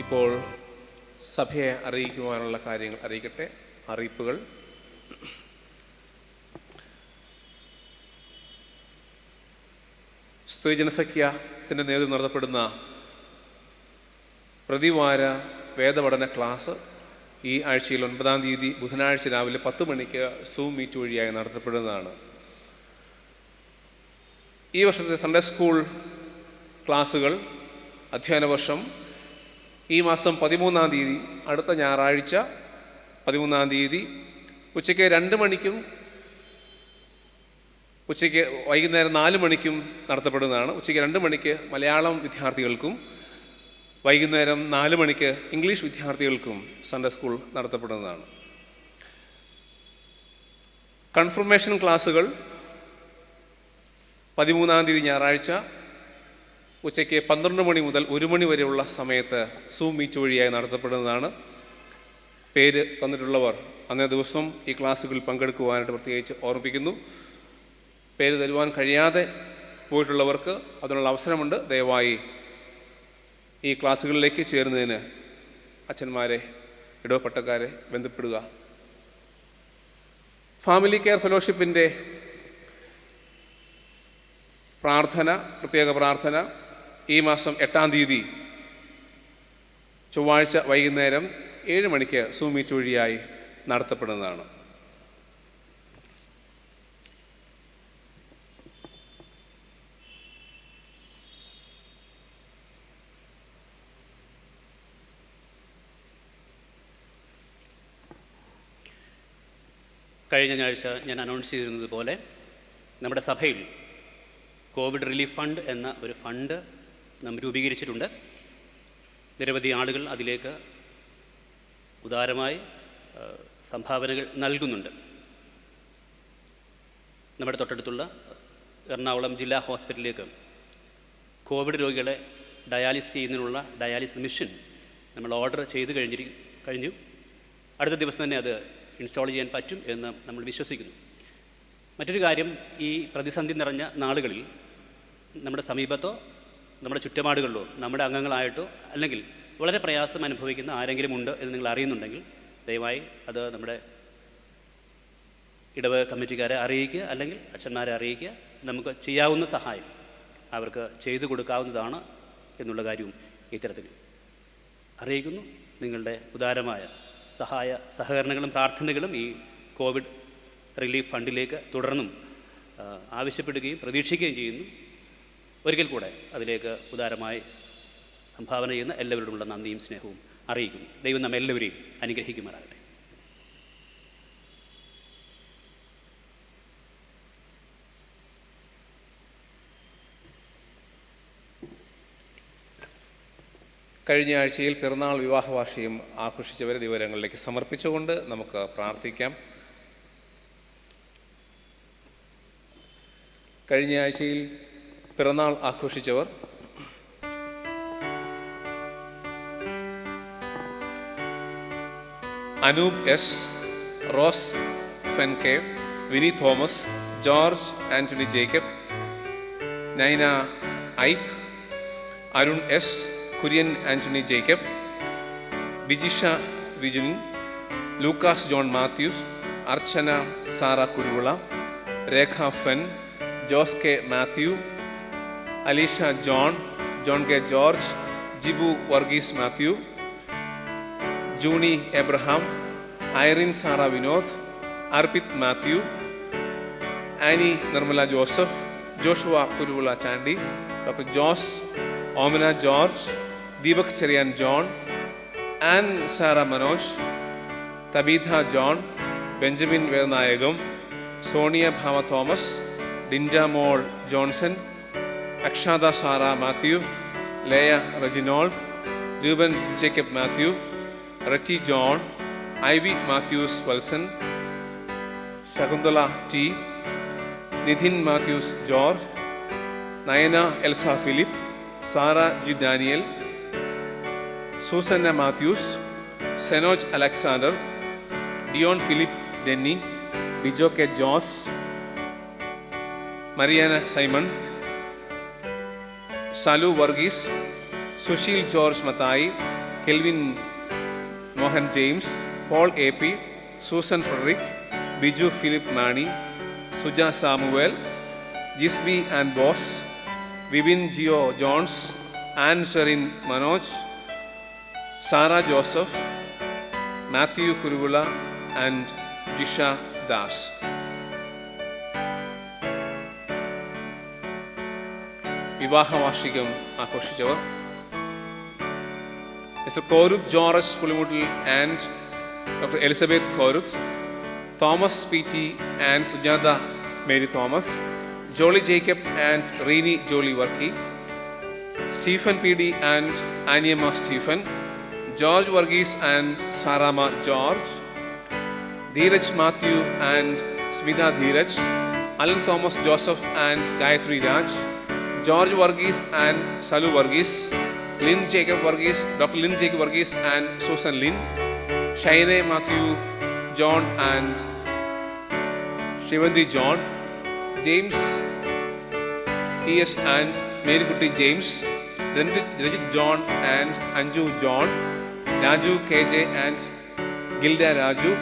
ഇപ്പോൾ സഭയെ അറിയിക്കുവാനുള്ള കാര്യങ്ങൾ അറിയിക്കട്ടെ. അറിയിപ്പുകൾ. സ്ത്രീജനസഖ്യത്തിൻ്റെ നേതൃത്വം നടത്തപ്പെടുന്ന പ്രതിവാര വേദപഠന ക്ലാസ് ഈ ആഴ്ചയിൽ 9-ാം തീയതി ബുധനാഴ്ച രാവിലെ 10 മണിക്ക് സൂം മീറ്റ് വഴിയായി നടത്തപ്പെടുന്നതാണ്. ഈ വർഷത്തെ സൺഡേ സ്കൂൾ ക്ലാസ്സുകൾ അധ്യയന വർഷം ഈ മാസം 13-ാം തീയതി, അടുത്ത ഞായറാഴ്ച 13-ാം തീയതി ഉച്ചയ്ക്ക് 2 മണിക്കും ഉച്ചയ്ക്ക് വൈകുന്നേരം 4 മണിക്കും നടത്തപ്പെടുന്നതാണ്. ഉച്ചയ്ക്ക് 2 മണിക്ക് മലയാളം വിദ്യാർത്ഥികൾക്കും വൈകുന്നേരം 4 മണിക്ക് ഇംഗ്ലീഷ് വിദ്യാർത്ഥികൾക്കും സൺഡേ സ്കൂൾ നടത്തപ്പെടുന്നതാണ്. കൺഫർമേഷൻ ക്ലാസ്സുകൾ 13-ാം തീയതി ഞായറാഴ്ച ഉച്ചയ്ക്ക് 12 മണി മുതൽ 1 മണി വരെയുള്ള സമയത്ത് സൂം മീറ്റ് വഴിയായി നടത്തപ്പെടുന്നതാണ്. പേര് തന്നിട്ടുള്ളവർ അന്നേ ദിവസം ഈ ക്ലാസ്സുകളിൽ പങ്കെടുക്കുവാനായിട്ട് പ്രത്യേകിച്ച് ഓർമ്മിപ്പിക്കുന്നു. പേര് തരുവാൻ കഴിയാതെ പോയിട്ടുള്ളവർക്ക് അതിനുള്ള അവസരമുണ്ട്. ദയവായി ഈ ക്ലാസ്സുകളിലേക്ക് ചേരുന്നതിന് അച്ഛന്മാരെ, ഇടവപ്പട്ടക്കാരെ ബന്ധപ്പെടുക. ഫാമിലി കെയർ ഫെലോഷിപ്പിൻ്റെ പ്രാർത്ഥന, പ്രത്യേക പ്രാർത്ഥന ഈ മാസം 8-ാം തീയതി ചൊവ്വാഴ്ച വൈകുന്നേരം 7 മണിക്ക് സൂം മീറ്റ് വഴിയായി നടത്തപ്പെടുന്നതാണ്. കഴിഞ്ഞ ആഴ്ച ഞാൻ അനൗൺസ് ചെയ്തിരുന്നത് പോലെ നമ്മുടെ സഭയിൽ കോവിഡ് റിലീഫ് ഫണ്ട് എന്ന ഒരു ഫണ്ട് നാം രൂപീകരിച്ചിട്ടുണ്ട്. നിരവധി ആളുകൾ അതിലേക്ക് ഉദാരമായി സംഭാവനകൾ നൽകുന്നുണ്ട്. നമ്മുടെ തൊട്ടടുത്തുള്ള എറണാകുളം ജില്ലാ ഹോസ്പിറ്റലിലേക്ക് കോവിഡ് രോഗികളെ ഡയാലിസിസ് ചെയ്യുന്നതിനുള്ള ഡയാലിസിസ് മെഷീൻ നമ്മൾ ഓർഡർ ചെയ്ത് കഴിഞ്ഞു. അടുത്ത ദിവസം തന്നെ അത് ഇൻസ്റ്റാൾ ചെയ്യാൻ പറ്റും എന്ന് നമ്മൾ വിശ്വസിക്കുന്നു. മറ്റൊരു കാര്യം, ഈ പ്രതിസന്ധി നിറഞ്ഞ നാളുകളിൽ നമ്മുടെ സമീപത്തോ നമ്മുടെ ചുറ്റുപാടുകളിലോ നമ്മുടെ അംഗങ്ങളായിട്ടോ അല്ലെങ്കിൽ വളരെ പ്രയാസം അനുഭവിക്കുന്ന ആരെങ്കിലും ഉണ്ട് എന്ന് നിങ്ങൾ അറിയുന്നുണ്ടെങ്കിൽ ദയവായി അത് നമ്മുടെ ഇടവക കമ്മിറ്റിക്കാരെ അറിയിക്കുക, അല്ലെങ്കിൽ അച്ഛന്മാരെ അറിയിക്കുക. നമുക്ക് ചെയ്യാവുന്ന സഹായം അവർക്ക് ചെയ്തു കൊടുക്കാവുന്നതാണ് എന്നുള്ള കാര്യവും ഇത്തരത്തിൽ അറിയിക്കുന്നു. നിങ്ങളുടെ ഉദാരമായ സഹകരണങ്ങളും പ്രാർത്ഥനകളും ഈ കോവിഡ് റിലീഫ് ഫണ്ടിലേക്ക് തുടർന്നും ആവശ്യപ്പെടുകയും പ്രതീക്ഷിക്കുകയും ചെയ്യുന്നു. ഒരിക്കൽ കൂടെ അതിലേക്ക് ഉദാരമായി സംഭാവന ചെയ്യുന്ന എല്ലാവരോടുമുള്ള നന്ദിയും സ്നേഹവും അറിയിക്കുന്നു. ദൈവം നമ്മെ എല്ലാവരെയും അനുഗ്രഹിക്കുമാറാകട്ടെ. കഴിഞ്ഞ ആഴ്ചയിൽ പിറന്നാൾ വിവാഹവാർഷികം ആഘോഷിച്ചവരെ ദൈവകരങ്ങളിലേക്ക് സമർപ്പിച്ചുകൊണ്ട് നമുക്ക് പ്രാർത്ഥിക്കാം. കഴിഞ്ഞ ആഴ്ചയിൽ പിറന്നാൾ ആഘോഷിച്ചവർ Anoop S, Rose Fenke, Vini Thomas, George Antony Jacob, Naina Aipe, Arun S, Kurian Antony Jacob, Bijisha Rijun, Lucas John Mathews, Archana Sara Kuruvila, Rekha Fen, Jose K Mathew, Alisha John, John K George, Jibu Varghese Mathew, Juni Abraham, Irene Sara Vinod, Arpit Mathew, Annie Nirmala Joseph, Joshua Kuruvila Chandy, doctor Jose, Omana George, Deepak Cherian John, Ann Sara Manoj, Tabitha John, Benjamin Vedanayagam, Sonia ഭാവ Thomas, Dinda Mol Johnson, Akshada Sara Mathew, Leya Reginald, Rupan Jacob Mathew, Retty John, Ivy Mathews Valsan, Shakuntala T, Nidhin Mathews George, Nayana Elsa Philip, Sara G Daniel, Susanna Mathews, Senoj Alexander, Dion Philip Denny, Dijo K Jose, Mariana Simon, Salu Varghese, Susheel George Mathai, Kelvin Mohan James, Paul A P, Susan Frederick, Biju Philip Mani, Suja Samuel, Jisby and Bose, Vipin Jio Jones, Ann Sherin Manoj, Sara Joseph, Mathew Kuruvila and Jisha Das. വിവാഹവാർഷികം ആഘോഷിച്ചവർ mister Koruth George Pulimoottil and doctor Elizabeth Koruth, Thomas P T and Sujatha Mary Thomas, Jolly Jacob and Reeni Jolly Varkey, Stephen P D and Aniyamma Stephen, George Varghese and Saramma George, Dheeraj Mathew and Smitha Dheeraj, Alan Thomas Joseph and Gayathri Raj, George Varghese and Salu Varghese, Lin Jacob Varghese, doctor Lin Jacob Varghese and Susan Lin, Shine Mathew John and Sivanthi John, James E S and Marykutty James, Rajith John and Anju John, Raju K J and Gilda Raju,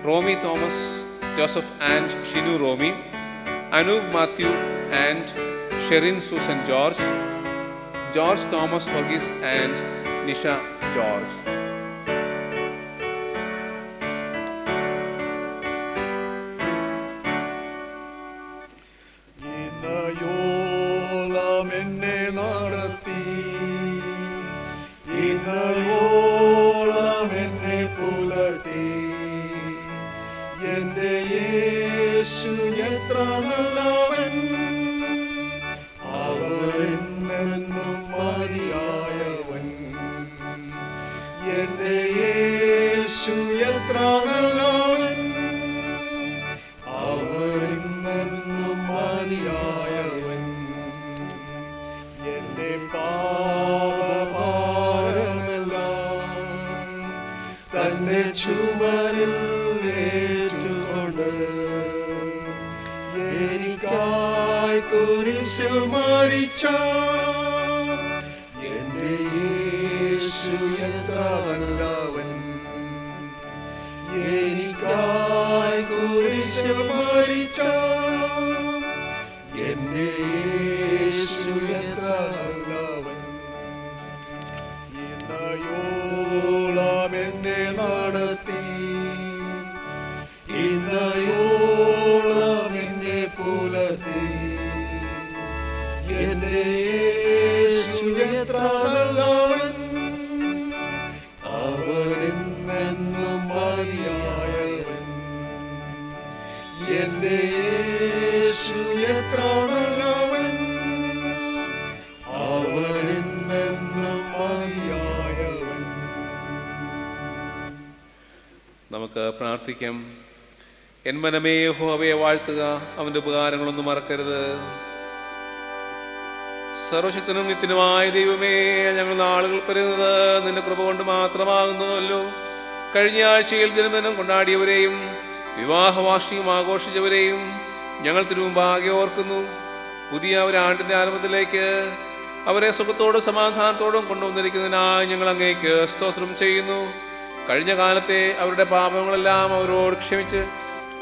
Romy Thomas Joseph and Shinu Romy, Anoop Mathew and Sherin Susan George, George Thomas Varghese and Nisha George. ഇന്നയോളം എന്നെ നടത്തി, ഇന്നയോളം എന്നെ പുലർത്തി, N യേശു എത്ര നല്ലവൻ, അവനെന്നും മതിയായവൻ. എന്റെ യേശു എത്ര നല്ലവൻ, അവനെന്നും മതിയായവൻ. എന്റെ പാപഭാരമെല്ലാം തന്റെ ചുമലിൽ ഏറ്റുകൊണ്ട് എനിക്കായി കുരിശിൽ മരിച്ച എന്റെ യേശു എത്ര നല്ലവൻ. എനിക്കായി കുരിശിൽ മരിച്ച എന്റെ യേശു എത്ര നല്ലവൻ. ഇന്നയോളം എന്നെ നടത്തി, ഇന്നയോളം എന്നെ പുലർത്തി. എന്റെ യേശു എത്ര നല്ലവൻ, അവനെന്നും മതിയായവൻ. എന്റെ യേശു എത്ര നല്ലവൻ, അവനെന്നും മതിയായവൻ. നമുക്ക് പ്രാർത്ഥിക്കാം. എൻ മനമേ യഹോവയെ വാഴ്ത്തുക, അവൻ്റെ ഉപകാരങ്ങളൊന്നും മറക്കരുത്. സർവശക്തനും നിത്യനുമായ ദൈവമേ, ഞങ്ങൾ നാളുകൾ പറയുന്നത് നിന്റെ കൃപ കൊണ്ട് മാത്രമാകുന്നുവല്ലോ. കഴിഞ്ഞ ആഴ്ചയിൽ ജന്മദിനം കൊണ്ടാടിയവരെയും വിവാഹവാർഷികം ആഘോഷിച്ചവരെയും ഞങ്ങൾ തിരുമുമ്പാകെ ഓർക്കുന്നു. പുതിയ ഒരാണ്ടിൻ്റെ ആരംഭത്തിലേക്ക് അവരെ സുഖത്തോടും സമാധാനത്തോടും കൊണ്ടുവന്നിരിക്കുന്നതിനായി ഞങ്ങൾ അങ്ങേക്ക് സ്തോത്രം ചെയ്യുന്നു. കഴിഞ്ഞ കാലത്തെ അവരുടെ പാപങ്ങളെല്ലാം അവരോട് ക്ഷമിച്ച്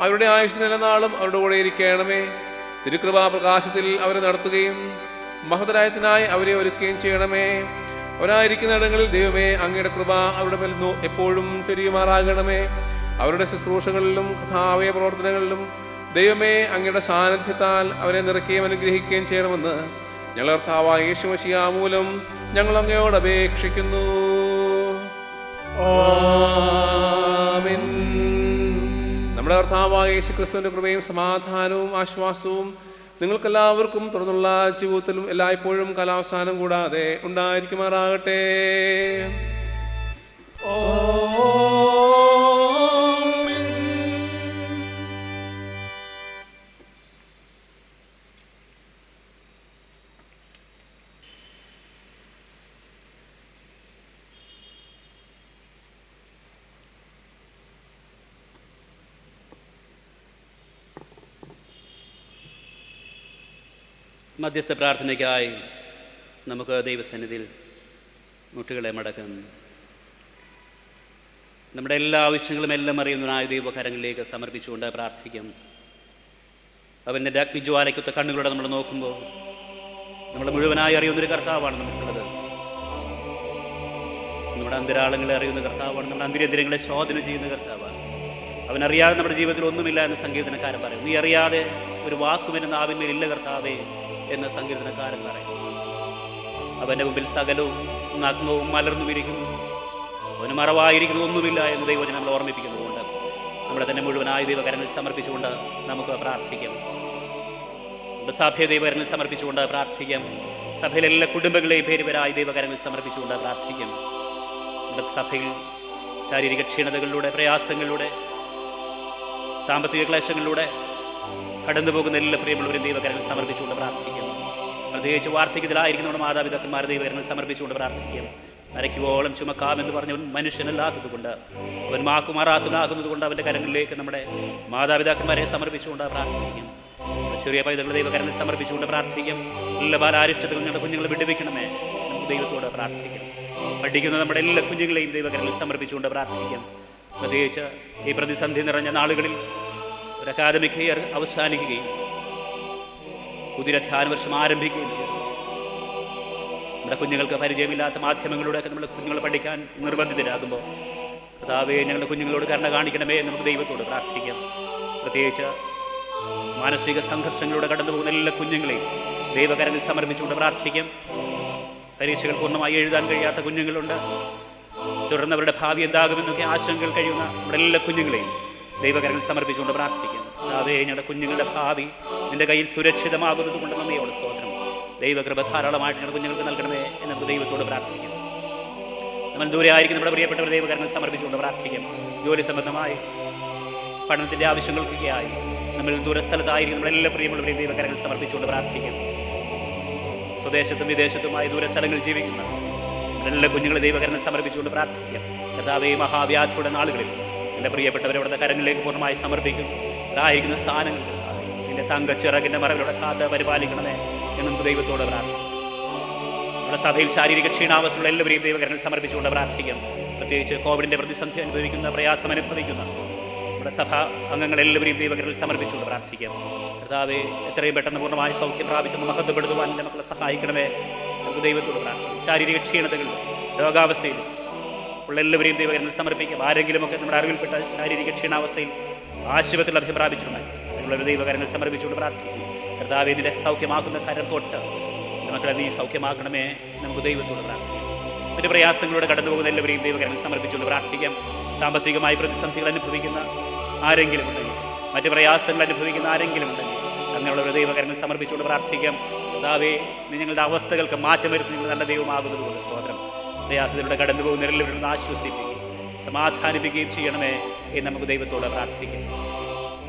അവരുടെ ആയുഷ്യ നിലനാളും അവരുടെ കൂടെ ഇരിക്കണമേ. തിരുകൃപാ പ്രകാശത്തിൽ അവരെ നടത്തുകയും മഹോദരായത്തിനായി അവരെ ഒരുക്കുകയും ചെയ്യണമേ. അവരായിരിക്കുന്ന ഇടങ്ങളിൽ ദൈവമേ അങ്ങയുടെ കൃപ അവരുടെ മേൽ എപ്പോഴും ചെരിയുമാറാകണമേ. അവരുടെ ശുശ്രൂഷകളിലും കഥാവയ പ്രവർത്തനങ്ങളിലും ദൈവമേ അങ്ങയുടെ സാന്നിധ്യത്താൽ അവരെ നിറയ്ക്കുകയും അനുഗ്രഹിക്കുകയും ചെയ്യണമെന്ന് ഞങ്ങൾ കർത്താവായ യേശു മശിഹാ മൂലം ഞങ്ങൾ അങ്ങയോട് അപേക്ഷിക്കുന്നു. ആമേൻ. നമ്മുടെ കർത്താവായ യേശു ക്രിസ്തുവിന്റെ കൃപയും സമാധാനവും ആശ്വാസവും നിങ്ങൾക്കെല്ലാവർക്കും തുടർന്നുള്ള ജീവിതത്തിലും എല്ലായ്പ്പോഴും കാലാവസാനം കൂടാതെ ഉണ്ടായിരിക്കുമാറാകട്ടെ. മധ്യസ്ഥ പ്രാർത്ഥനയ്ക്കായി നമുക്ക് ദൈവസന്നിധിയിൽ മുട്ടുകളെ മടക്കാം. നമ്മുടെ എല്ലാ ആവശ്യങ്ങളും എല്ലാം അറിയുന്നതിനായ ദൈവകരങ്ങളിലേക്ക് സമർപ്പിച്ചുകൊണ്ട് പ്രാർത്ഥിക്കാം. അവൻ്റെ അഗ്നിജ്വാലയ്ക്കൊത്ത കണ്ണുകളോടെ നമ്മൾ നോക്കുമ്പോൾ നമ്മൾ മുഴുവനായി അറിയുന്നൊരു കർത്താവാണ് നമുക്കുള്ളത്. നമ്മുടെ അന്തരാളങ്ങളെ അറിയുന്ന കർത്താവാണ്. നമ്മുടെ അന്തരേന്ദ്രിയങ്ങളെ ശോധന ചെയ്യുന്ന കർത്താവാണ്. അവനറിയാതെ നമ്മുടെ ജീവിതത്തിൽ ഒന്നുമില്ല എന്ന് സങ്കീർത്തനക്കാരൻ പറയും. നീ അറിയാതെ ഒരു വാക്കും എൻ്റെ നാവിന്മേൽ ഇല്ല കർത്താവേ എന്ന് സങ്കീർത്തനക്കാരൻ പറയും. അവൻ്റെ മുമ്പിൽ സകലവും നഗ്നവും മലർന്നുമിരിക്കുന്നു. അവന് മറവായിരിക്കുന്നു ഒന്നുമില്ല എന്ന് ദൈവം നമ്മൾ ഓർമ്മിപ്പിക്കുന്നതുകൊണ്ട് നമ്മളെ തന്നെ മുഴുവനായ ദൈവകരങ്ങളിൽ സമർപ്പിച്ചുകൊണ്ട് നമുക്ക് പ്രാർത്ഥിക്കാം. നമ്മുടെ സഭയെ ദൈവകരങ്ങളിൽ സമർപ്പിച്ചുകൊണ്ട് പ്രാർത്ഥിക്കാം. സഭയിലെ എല്ലാ കുടുംബങ്ങളെയും പേരുപേരായ ദൈവകരങ്ങളിൽ സമർപ്പിച്ചുകൊണ്ട് പ്രാർത്ഥിക്കാം. നമ്മുടെ സഭയിൽ ശാരീരിക ക്ഷീണതകളിലൂടെ, പ്രയാസങ്ങളിലൂടെ, സാമ്പത്തിക ക്ലേശങ്ങളിലൂടെ കടന്നു പോകുന്ന എല്ലാ പ്രിയമുള്ളവരും ദൈവകരങ്ങളിൽ സമർപ്പിച്ചുകൊണ്ട് പ്രാർത്ഥിക്കാം. പ്രത്യേകിച്ച് വാർദ്ധക്യത്തിലായിരിക്കുന്ന നമ്മുടെ മാതാപിതാക്കന്മാരെ ദൈവകരങ്ങളിൽ സമർപ്പിച്ചുകൊണ്ട് പ്രാർത്ഥിക്കാം. അരയ്ക്കുവോളം ചുമക്കാമെന്ന് പറഞ്ഞവൻ മനുഷ്യനല്ലാത്തത് കൊണ്ട്, അവൻ മാക്കുമാറാത്തനാകുന്നത് കൊണ്ട് അവൻ്റെ കരങ്ങളിലേക്ക് നമ്മുടെ മാതാപിതാക്കന്മാരെ സമർപ്പിച്ചുകൊണ്ട് പ്രാർത്ഥിക്കാം. ചെറിയ പൈതങ്ങളുടെ ദൈവകരങ്ങളിൽ സമർപ്പിച്ചുകൊണ്ട് പ്രാർത്ഥിക്കാം. എല്ലാ ബാലാരിഷ്ടത്തിൽ ഞങ്ങളുടെ കുഞ്ഞുങ്ങളെ വിടുവിക്കണമേ. നമുക്ക് ദൈവത്തോട് പ്രാർത്ഥിക്കാം. പഠിക്കുന്ന നമ്മുടെ എല്ലാ കുഞ്ഞുങ്ങളെയും ദൈവകരങ്ങളിൽ സമർപ്പിച്ചുകൊണ്ട് പ്രാർത്ഥിക്കാം. പ്രത്യേകിച്ച് ഈ പ്രതിസന്ധി നിറഞ്ഞ നാളുകളിൽ ഒരു അക്കാദമിക് ഇയർ അവസാനിക്കുകയും പുതിയ ധ്യാന വർഷം ആരംഭിക്കുകയും ചെയ്തു. നമ്മുടെ കുഞ്ഞുങ്ങൾക്ക് പരിചയമില്ലാത്ത മാധ്യമങ്ങളിലൂടെയൊക്കെ നമ്മുടെ കുഞ്ഞുങ്ങൾ പഠിക്കാൻ നിർബന്ധിതരാകുമ്പോൾ കർത്താവേ ഞങ്ങളുടെ കുഞ്ഞുങ്ങളോട് കരുണ കാണിക്കണമേ എന്ന് നമുക്ക് ദൈവത്തോട് പ്രാർത്ഥിക്കാം. പ്രത്യേകിച്ച് മാനസിക സംഘർഷങ്ങളിലൂടെ കടന്നു പോകുന്ന എല്ലാ കുഞ്ഞുങ്ങളെയും ദൈവകരങ്ങളിൽ സമർപ്പിച്ചുകൊണ്ട് പ്രാർത്ഥിക്കാം. പരീക്ഷകൾ പൂർണ്ണമായി എഴുതാൻ കഴിയാത്ത കുഞ്ഞുങ്ങളുണ്ട്. തുടർന്ന് അവരുടെ ഭാവി എന്താകുമെന്നൊക്കെ ആശങ്കകൾ കഴിയുന്ന നമ്മുടെ എല്ലാ കുഞ്ഞുങ്ങളെയും ദൈവകരങ്ങൾ സമർപ്പിച്ചുകൊണ്ട് പ്രാർത്ഥിക്കുന്നു. അതേ ഞങ്ങളുടെ കുഞ്ഞുങ്ങളുടെ ഭാവി നിന്റെ കയ്യിൽ സുരക്ഷിതമാകുന്നത് കൊണ്ട് നന്ദിയോട് സ്തോത്രം. ദൈവകൃപ ധാരാളമായിട്ട് ഞങ്ങളുടെ കുഞ്ഞുങ്ങൾക്ക് നൽകണമേ എന്ന് നമുക്ക് ദൈവത്തോട് പ്രാർത്ഥിക്കാം. നമ്മൾ ദൂരെ ആയിരിക്കും നമ്മുടെ പ്രിയപ്പെട്ടവർ ദൈവകരങ്ങൾ സമർപ്പിച്ചുകൊണ്ട് പ്രാർത്ഥിക്കാം. ജോലി സംബന്ധമായി പഠനത്തിൻ്റെ ആവശ്യങ്ങൾക്കൊക്കെയായി നമ്മൾ ദൂരസ്ഥലത്തായിരിക്കും നമ്മളെല്ലാം പ്രിയമുള്ളവരെയും ദൈവകരങ്ങൾ സമർപ്പിച്ചുകൊണ്ട് പ്രാർത്ഥിക്കാം. സ്വദേശത്തും വിദേശത്തുമായി ദൂരസ്ഥലങ്ങളിൽ ജീവിക്കുന്ന എല്ലാ കുഞ്ഞുങ്ങളെ ദൈവകരങ്ങൾ സമർപ്പിച്ചുകൊണ്ട് പ്രാർത്ഥിക്കാം. കർത്താവേ, മഹാവ്യാധിയുടെ നാളുകളിൽ എൻ്റെ പ്രിയപ്പെട്ടവരവിടുത്തെ കരങ്ങളിലേക്ക് പൂർണ്ണമായി സമർപ്പിക്കും. അതായിരിക്കുന്ന സ്ഥാനങ്ങളിൽ നിന്റെ തങ്കച്ചിറകിൻ്റെ മറവിലൂടെ കാത്ത് പരിപാലിക്കണമേ എന്ന് നമുക്ക് ദൈവത്തോട് പ്രാർത്ഥിക്കാം. നമ്മുടെ സഭയിൽ ശാരീരിക ക്ഷീണാവസ്ഥയുള്ള എല്ലാവരെയും ദൈവകരങ്ങൾ സമർപ്പിച്ചുകൊണ്ട് പ്രാർത്ഥിക്കാം. പ്രത്യേകിച്ച് കോവിഡിൻ്റെ പ്രതിസന്ധി അനുഭവിക്കുന്ന, പ്രയാസം അനുഭവിക്കുന്ന നമ്മുടെ സഭാ അംഗങ്ങളെല്ലാവരെയും ദൈവകരങ്ങൾ സമർപ്പിച്ചുകൊണ്ട് പ്രാർത്ഥിക്കാം. കർത്താവേ, എത്രയും പെട്ടെന്ന് പൂർണ്ണമായി സൗഖ്യം പ്രാപിച്ചെന്ന് മഹത്വപ്പെടുത്തുവാൻ എൻ്റെ മക്കളെ സഹായിക്കണമേ നമുക്ക് ദൈവത്തോട് പ്രാർത്ഥിക്കാം. ശാരീരിക ക്ഷീണതകളിലും രോഗാവസ്ഥയിലും ഉള്ള എല്ലാവരെയും ദൈവകരങ്ങൾ സമർപ്പിക്കാം. ആരെങ്കിലുമൊക്കെ നമ്മുടെ അറിവിൽപ്പെട്ട ശാരീരിക ക്ഷീണാവസ്ഥയിൽ ആശുപത്രിയിൽ അഭയം പ്രാപിച്ചിട്ടുണ്ടായി അതിനുള്ള ദൈവകരങ്ങൾ സമർപ്പിച്ചുകൊണ്ട് പ്രാർത്ഥിക്കും. കർത്താവേ, നിന്റെ സൗഖ്യമാക്കുന്ന കരം തൊട്ട് മക്കളെ നീ സൗഖ്യമാക്കണമേ നമുക്ക് ദൈവത്തോട് പ്രാർത്ഥിക്കാം. മറ്റ് പ്രയാസങ്ങളോട് കടന്നു പോകുന്ന എല്ലാവരെയും ദൈവകരങ്ങൾ സമർപ്പിച്ചുകൊണ്ട് പ്രാർത്ഥിക്കാം. സാമ്പത്തികമായി പ്രതിസന്ധികൾ അനുഭവിക്കുന്ന ആരെങ്കിലും ഉണ്ടെങ്കിൽ, മറ്റ് പ്രയാസങ്ങൾ അനുഭവിക്കുന്ന ആരെങ്കിലും ഉണ്ടെങ്കിൽ അങ്ങനെയുള്ള ദൈവകരങ്ങൾ സമർപ്പിച്ചുകൊണ്ട് പ്രാർത്ഥിക്കാം. കർത്താവേ, നീ ഞങ്ങളുടെ അവസ്ഥകൾക്ക് മാറ്റം വരുത്തി നിങ്ങൾ നല്ല ദൈവമാകുന്നത് കൊണ്ട് സ്തോത്രം. പ്രയാസത്തിലൂടെ കടന്നു പോകുന്ന എല്ലാവരും ആശ്വസിപ്പിക്കുകയും സമാധാനിപ്പിക്കുകയും ചെയ്യണമേ എന്ന് നമുക്ക് ദൈവത്തോട് പ്രാർത്ഥിക്കാം.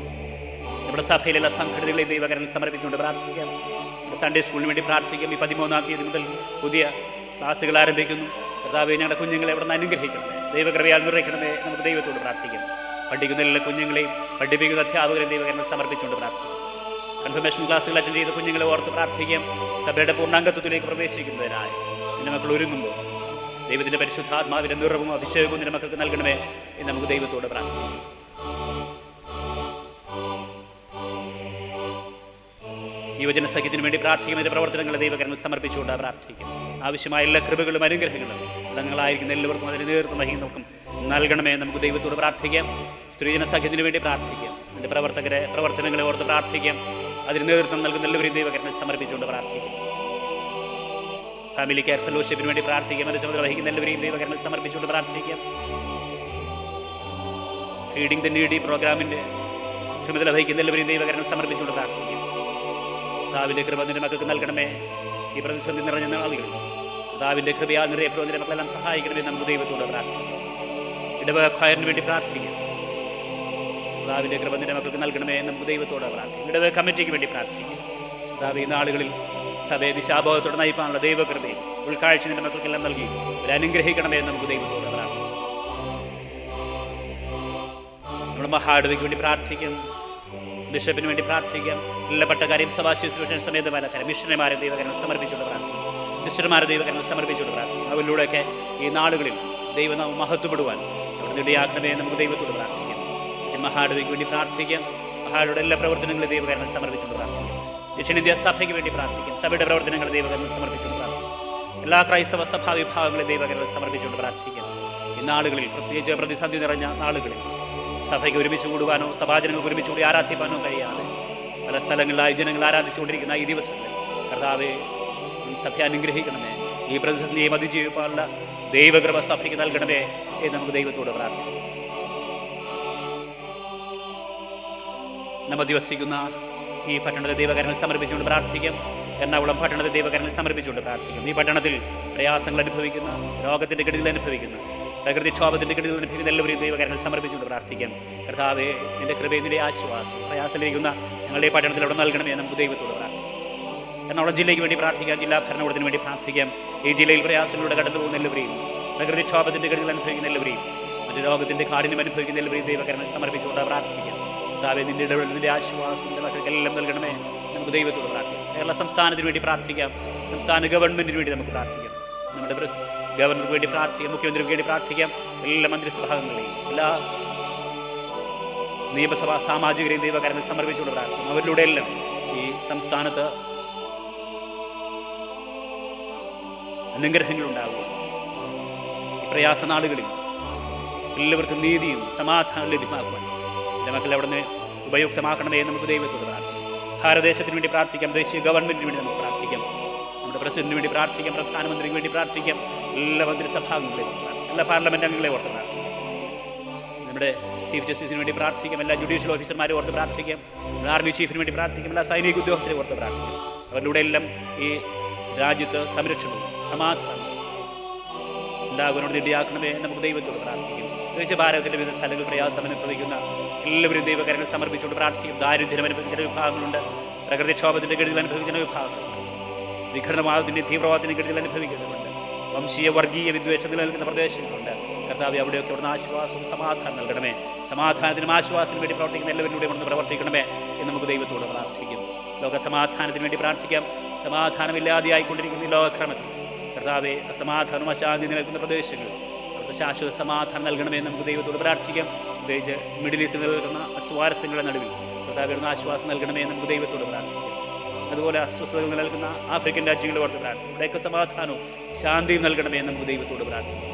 നമ്മുടെ സഭയിലുള്ള സംഘടനകളെ ദൈവകരങ്ങൾ സമർപ്പിച്ചുകൊണ്ട് പ്രാർത്ഥിക്കാം. സൺഡേ സ്കൂളിന് വേണ്ടി പ്രാർത്ഥിക്കാം. ഈ 13-ാം തീയതി മുതൽ പുതിയ ക്ലാസ്സുകൾ ആരംഭിക്കുന്നു. കർത്താവേ, ഞങ്ങളുടെ കുഞ്ഞുങ്ങളെ അവിടെ നിന്ന് അനുഗ്രഹിക്കണമേ, ദൈവകൃപയാൽ നിറയ്ക്കണമേ നമുക്ക് ദൈവത്തോട് പ്രാർത്ഥിക്കാം. പഠിക്കുന്ന എല്ലാ കുഞ്ഞുങ്ങളെയും പഠിപ്പിക്കുന്ന അധ്യാപകരെയും ദൈവകരങ്ങൾ സമർപ്പിച്ചുകൊണ്ട് പ്രാർത്ഥിക്കാം. കൺഫർമേഷൻ ക്ലാസ്സുകൾ അറ്റൻഡ് ചെയ്ത കുഞ്ഞുങ്ങളെ ഓർത്ത് പ്രാർത്ഥിക്കാം. സഭയുടെ പൂർണ്ണാംഗത്വത്തിലേക്ക് പ്രവേശിക്കുന്നതിനായി നിന്റെ മക്കൾ ഒരുങ്ങുമ്പോൾ ദൈവത്തിൻ്റെ പരിശുദ്ധാത്മാവിൻ്റെ നിറവും അഭിഷേകവും നിന്റെ മക്കൾക്ക് നൽകണമേ എന്ന് നമുക്ക് ദൈവത്തോട് പ്രാർത്ഥിക്കാം. യുവജന സഖ്യത്തിന് വേണ്ടി പ്രാർത്ഥിക്കും. അതിൻ്റെ പ്രവർത്തനങ്ങളെ ദൈവകരങ്ങൾ സമർപ്പിച്ചുകൊണ്ട് പ്രാർത്ഥിക്കും. ആവശ്യമായ എല്ലാ കൃപകളും അനുഗ്രഹങ്ങളും ഞങ്ങളായിരിക്കുന്ന എല്ലാവർക്കും അതിന് നേതൃത്വം വഹിക്കുന്നവർക്കും നൽകണമേ നമുക്ക് ദൈവത്തോട് പ്രാർത്ഥിക്കാം. സ്ത്രീജന സഖ്യത്തിന് വേണ്ടി പ്രാർത്ഥിക്കാം. അതിൻ്റെ പ്രവർത്തനങ്ങളെ ഓർത്ത് പ്രാർത്ഥിക്കാം. അതിന് നേതൃത്വം നൽകുന്ന എല്ലാവരെയും ദൈവകരങ്ങൾ സമർപ്പിച്ചുകൊണ്ട് പ്രാർത്ഥിക്കും. ഫാമിലി കെയർ ഫെലോഷിപ്പിന് വേണ്ടി പ്രാർത്ഥിക്കാം. അതിൻ്റെ ചുമതല വഹിക്കുന്ന എല്ലാവരെയും ദൈവകരങ്ങൾ സമർപ്പിച്ചുകൊണ്ട് പ്രാർത്ഥിക്കാം. ഫീഡിംഗ് ദ നീഡി പ്രോഗ്രാമിൻ്റെ ചുമതല വഹിക്കുന്ന എല്ലാവരെയും ദൈവകരങ്ങൾ സമർപ്പിച്ചുകൊണ്ട് പ്രാർത്ഥിക്കും. കർത്താവിൻ്റെ കൃപ നിന്റെ മക്കൾക്ക് നൽകണമേ. ഈ പ്രതിസന്ധി നിറഞ്ഞ നാളുകളിൽ കർത്താവിൻ്റെ കൃപയാൽ നിറയപ്പെടുന്നതിന്റെ മക്കളെല്ലാം സഹായിക്കണമേ നമുക്ക് ദൈവത്തോട് പ്രാർത്ഥിക്കാം. ഇടവക ഖയറിന് വേണ്ടി പ്രാർത്ഥിക്കാം. കർത്താവിൻ്റെ കൃപ നിന്റെ മക്കൾക്ക് നൽകണമേ നമുക്ക് ദൈവത്തോട് പ്രാർത്ഥിക്കാം. ഇടവക കമ്മിറ്റിക്ക് വേണ്ടി പ്രാർത്ഥിക്കാം. കർത്താവ്, ഈ നാളുകളിൽ സഭയെ ദിശാബോധത്തോടെ നയിപ്പാനുള്ള ദൈവകൃപയും ഉൾക്കാഴ്ച നിന്റെ മക്കൾക്കെല്ലാം നൽകി ഒരു അനുഗ്രഹിക്കണമേ നമുക്ക് ദൈവത്തോട് പ്രാർത്ഥിക്കാം. നമ്മുടെ മഹാടവയ്ക്ക് വേണ്ടി പ്രാർത്ഥിക്കാം. ബിഷപ്പിന് വേണ്ടി പ്രാർത്ഥിക്കാം. എല്ലാ പട്ടക്കാരെയും സഭാശുശ്രൂഷൻ സമേതമാലക്കാരെയും മിഷണറിമാരെ ദൈവകരങ്ങൾ സമർപ്പിച്ചുകൊണ്ട് പ്രാർത്ഥിക്കും. സിസ്റ്റർമാരെ ദൈവകരങ്ങൾ സമർപ്പിച്ചുകൊണ്ട് പ്രാർത്ഥിക്കും. അവരിലൂടെയൊക്കെ ഈ നാളുകളിൽ ദൈവനാമം മഹത്വപ്പെടുവാൻ അവിടെ ഇടയാക്കണമേ നമുക്ക് ദൈവത്തോട് പ്രാർത്ഥിക്കാം. മഹാടവയ്ക്ക് വേണ്ടി പ്രാർത്ഥിക്കാം. മഹാടയുടെ എല്ലാ പ്രവർത്തനങ്ങളും ദൈവകരങ്ങൾ സമർപ്പിച്ചുകൊണ്ട് പ്രാർത്ഥിക്കാം. ദക്ഷിണേന്ത്യ സഭയ്ക്ക് വേണ്ടി പ്രാർത്ഥിക്കാം. സഭയുടെ പ്രവർത്തനങ്ങൾ ദൈവകരങ്ങൾ സമർപ്പിച്ചുകൊണ്ട് പ്രാർത്ഥിക്കാം. എല്ലാ ക്രൈസ്തവ സഭാ വിഭാഗങ്ങളെ ദൈവകരങ്ങൾ സമർപ്പിച്ചുകൊണ്ട് പ്രാർത്ഥിക്കാം. ഈ നാളുകളിൽ, പ്രത്യേകിച്ച് പ്രതിസന്ധി നിറഞ്ഞ നാളുകളിൽ സഭയ്ക്ക് ഒരുമിച്ച് കൂടുവാനോ സഭാജനങ്ങൾക്ക് ഒരുമിച്ച് കൂടി ആരാധിക്കാനോ കഴിയാതെ പല സ്ഥലങ്ങളിലായി ജനങ്ങൾ ആരാധിച്ചുകൊണ്ടിരിക്കുന്ന ഈ ദിവസങ്ങളിൽ കർത്താവേ, സഭ അനുഗ്രഹിക്കണമേ. ഈ പ്രതിസന്ധിയെ അതിജീവിക്കാനുള്ള ദൈവകൃപ സഭയ്ക്ക് നൽകണമേ എന്ന് നമുക്ക് ദൈവത്തോട് പ്രാർത്ഥിക്കാം. നമ്മൾ ദിവസിക്കുന്ന ഈ പട്ടണത്തെ ദൈവകരങ്ങൾ സമർപ്പിച്ചുകൊണ്ട് പ്രാർത്ഥിക്കാം. എറണാകുളം പട്ടണത്തെ ദൈവകരങ്ങൾ സമർപ്പിച്ചുകൊണ്ട് പ്രാർത്ഥിക്കാം. ഈ പട്ടണത്തിൽ പ്രയാസങ്ങൾ അനുഭവിക്കുന്ന, രോഗത്തിൻ്റെ കെടുതികൾ അനുഭവിക്കുന്ന, പ്രകൃതിക്ഷോഭത്തിൻ്റെ കെടുതികൾ അനുഭവിക്കുന്ന എല്ലാവരെയും ദൈവകരങ്ങൾ സമർപ്പിച്ചുകൊണ്ട് പ്രാർത്ഥിക്കാം. കർത്താവേ, നിന്റെ കൃപയും നിന്റെ ആശ്വാസം പ്രയാസത്തിലിരിക്കുന്ന ഞങ്ങളുടെ പട്ടണത്തിൽ അവിടെ നൽകണമേ നമുക്ക് ദൈവത്തോട് പ്രാർത്ഥിക്കാം. എറണാകുളം ജില്ലയ്ക്ക് വേണ്ടി പ്രാർത്ഥിക്കാം. ജില്ലാ ഭരണകൂടത്തിന് വേണ്ടി പ്രാർത്ഥിക്കാം. ഈ ജില്ലയിൽ പ്രയാസങ്ങളിലൂടെ കടന്നു പോകുന്ന എല്ലാവരെയും, പ്രകൃതിക്ഷോഭത്തിൻ്റെ കെടുതികൾ അനുഭവിക്കുന്ന എല്ലാവരെയും, മറ്റു രോഗത്തിൻ്റെ കാഠിന്യം അനുഭവിക്കുന്ന എല്ലാവരെയും ദൈവകരങ്ങൾ സമർപ്പിച്ചുകൊണ്ട് പ്രാർത്ഥിക്കാം. കർത്താവേ, നിന്റെ ഇടപെടൽ, നിന്റെ ആശ്വാസം നിന്റെ മക്കൾക്കെല്ലാം നൽകണമേ നമുക്ക് ദൈവത്തോട് പ്രാർത്ഥിക്കാം. കേരള സംസ്ഥാനത്തിന് വേണ്ടി പ്രാർത്ഥിക്കാം. സംസ്ഥാന ഗവൺമെൻറ്റിന് വേണ്ടി നമുക്ക് പ്രാർത്ഥിക്കാം. നമ്മുടെ ഗവർണർക്ക് വേണ്ടി പ്രാർത്ഥിക്കാം. മുഖ്യമന്ത്രിക്ക് വേണ്ടി പ്രാർത്ഥിക്കാം. എല്ലാ മന്ത്രിസഭാംഗങ്ങളെയും എല്ലാ നിയമസഭാ സാമാജികരെയും ദൈവകരങ്ങൾ സമർപ്പിച്ചുകൊണ്ട് പ്രാർത്ഥിക്കും. അവരിലൂടെ എല്ലാം ഈ സംസ്ഥാനത്ത് അനുഗ്രഹങ്ങളുണ്ടാകുക. ഈ പ്രയാസ നാടുകളിൽ എല്ലാവർക്കും നീതിയും സമാധാനം ലഭ്യമാക്കുവാൻ എൻ്റെ മക്കളെ അവിടെ നിന്ന് ഉപയുക്തമാക്കണമേ നമുക്ക് ദൈവത്തോട് പ്രാർത്ഥിക്കാം. ഭാരതദേശത്തിന് വേണ്ടി പ്രാർത്ഥിക്കാം. ദേശീയ ഗവൺമെൻറ്റിന് വേണ്ടി നമുക്ക് പ്രാർത്ഥിക്കാം. നമ്മുടെ പ്രസിഡന്റിന് വേണ്ടി പ്രാർത്ഥിക്കാം. പ്രധാനമന്ത്രിക്ക് വേണ്ടി പ്രാർത്ഥിക്കാം. എല്ലാ മന്ത്രിസഭാംഗങ്ങളെയും, എല്ലാ പാർലമെൻറ്റ് അംഗങ്ങളെ ഓർത്ത് പ്രാർത്ഥിക്കാം. നമ്മുടെ ചീഫ് ജസ്റ്റിസിന് വേണ്ടി പ്രാർത്ഥിക്കാം. എല്ലാ ജുഡീഷ്യൽ ഓഫീസർമാരെ ഓർത്ത് പ്രാർത്ഥിക്കാം. ആർമി ചീഫിന് വേണ്ടി പ്രാർത്ഥിക്കാം. എല്ലാ സൈനിക ഉദ്യോഗസ്ഥരെ ഓർത്ത് പ്രാർത്ഥിക്കാം. അവരിലൂടെ എല്ലാം ഈ രാജ്യത്ത് സംരക്ഷണവും സമാധാനം ഉണ്ടാകുന്നതിനോട് ഇടയാക്കണമേ നമുക്ക് ദൈവത്തോട് പ്രാർത്ഥിക്കും. പ്രത്യേകിച്ച് ഭാരതത്തിൻ്റെ വിവിധ സ്ഥലങ്ങളിൽ പ്രയാസം അനുഭവിക്കുന്ന എല്ലാവരും ദൈവകരങ്ങൾ സമർപ്പിച്ചുകൊണ്ട് പ്രാർത്ഥിക്കും. ദാരിദ്ര്യം അനുഭവിക്കുന്ന വിഭാഗങ്ങളുണ്ട്, പ്രകൃതിക്ഷോഭത്തിൻ്റെ കെടുതികൾ അനുഭവിക്കുന്ന വിഭാഗങ്ങളുണ്ട്, വിഘടനവാദത്തിൻ്റെ തീവ്രവാദത്തിൻ്റെ കെടുതികൾ അനുഭവിക്കുന്നുണ്ട്, വംശീയ വർഗീയ വിദ്വേഷം നിലനിൽക്കുന്ന പ്രദേശങ്ങളുണ്ട്. കർത്താവേ, അവിടെയൊക്കെ അവിടുന്ന് ആശ്വാസവും സമാധാനം നൽകണമേ. സമാധാനത്തിനും ആശ്വാസത്തിനും വേണ്ടി പ്രവർത്തിക്കുന്ന എല്ലാവരിലൂടെ അവിടുന്ന് പ്രവർത്തിക്കണമേ എന്ന് നമുക്ക് ദൈവത്തോട് പ്രാർത്ഥിക്കും. ലോക സമാധാനത്തിന് വേണ്ടി പ്രാർത്ഥിക്കാം. സമാധാനമില്ലാതെയായിക്കൊണ്ടിരിക്കുന്ന ഈ ലോകക്രമത്തിൽ കർത്താവെ, അസമാധാനവും അശാന്തി നിലനിൽക്കുന്ന പ്രദേശങ്ങളിൽ അവിടുത്തെ ശാശ്വത സമാധാനം നൽകണമേ എന്ന് നമുക്ക് ദൈവത്തോട് പ്രാർത്ഥിക്കാം. പ്രത്യേകിച്ച് മിഡിൽ ഈസ്റ്റിൽ നിലനിൽക്കുന്ന അസ്വാരസ്യങ്ങളുടെ നടുവിൽ കർത്താവെ അവിടുന്ന് ആശ്വാസം നൽകണമേ എന്ന് നമുക്ക് ദൈവത്തോട് പ്രാർത്ഥിക്കാം. അതുപോലെ അസ്വസ്ഥതകൾ നിലനിൽക്കുന്ന ആഫ്രിക്കൻ രാജ്യങ്ങളെ ഓർത്ത് പ്രാർത്ഥിക്കും. ഇവിടെയൊക്കെ സമാധാനവും ശാന്തിയും നൽകണമേ എന്ന് നമുക്ക് ദൈവത്തോട് പ്രാർത്ഥിക്കാം.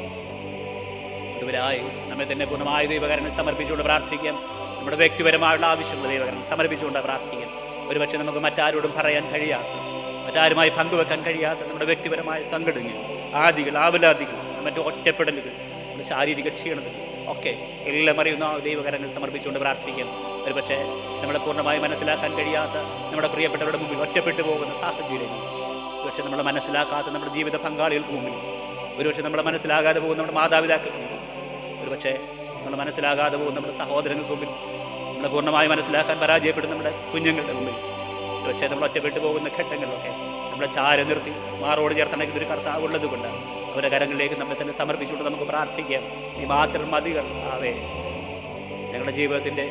ഇവരായി നമ്മെ തന്നെ പൂർണ്ണമായ ദൈവകരങ്ങൾ സമർപ്പിച്ചുകൊണ്ട് പ്രാർത്ഥിക്കാം. നമ്മുടെ വ്യക്തിപരമായുള്ള ആവശ്യങ്ങൾ ദൈവകരങ്ങൾ സമർപ്പിച്ചുകൊണ്ട് പ്രാർത്ഥിക്കാം. ഒരുപക്ഷെ നമുക്ക് മറ്റാരോടും പറയാൻ കഴിയാത്ത, മറ്റാരുമായി പങ്കുവെക്കാൻ കഴിയാത്ത നമ്മുടെ വ്യക്തിപരമായ സങ്കടങ്ങൾ, ആദികൾ, ആവലാദികൾ, മറ്റു ഒറ്റപ്പെടലുകൾ, നമ്മുടെ ശാരീരിക ക്ഷീണതകൾ ഒക്കെ എല്ലാം അറിയുന്ന ദൈവകരങ്ങൾ സമർപ്പിച്ചുകൊണ്ട് പ്രാർത്ഥിക്കാം. ഒരുപക്ഷെ നമ്മളെ പൂർണ്ണമായി മനസ്സിലാക്കാൻ കഴിയാത്ത നമ്മുടെ പ്രിയപ്പെട്ടവരുടെ മുമ്പിൽ ഒറ്റപ്പെട്ടു പോകുന്ന സാഹചര്യങ്ങൾ, ഒരുപക്ഷെ നമ്മളെ മനസ്സിലാക്കാത്ത നമ്മുടെ ജീവിത പങ്കാളികൾക്ക് മുമ്പിൽ, ഒരുപക്ഷെ നമ്മളെ മനസ്സിലാകാതെ പോകുന്ന നമ്മുടെ മാതാപിതാക്കൾക്ക് മുമ്പിൽ, ഒരുപക്ഷെ നമ്മൾ മനസ്സിലാകാതെ പോകുന്ന നമ്മുടെ സഹോദരങ്ങൾക്ക് മുമ്പിൽ, നമ്മളെ പൂർണ്ണമായി മനസ്സിലാക്കാൻ പരാജയപ്പെടുന്ന നമ്മുടെ കുഞ്ഞുങ്ങളുടെ മുമ്പിൽ, ഒരുപക്ഷെ നമ്മൾ ഒറ്റപ്പെട്ടു പോകുന്ന ഘട്ടങ്ങളിലൊക്കെ നമ്മളെ ചാര നിർത്തി മാറോട് ചേർത്തണമെങ്കിൽ ഒരു കർത്താവ് ഉള്ളത് കൊണ്ട് അവരുടെ കരങ്ങളിലേക്ക് നമ്മെ തന്നെ സമർപ്പിച്ചുകൊണ്ട് നമുക്ക് പ്രാർത്ഥിക്കാം. നീ മാത്രം മതികൾ ആവേ. ഞങ്ങളുടെ ജീവിതത്തിൻ്റെ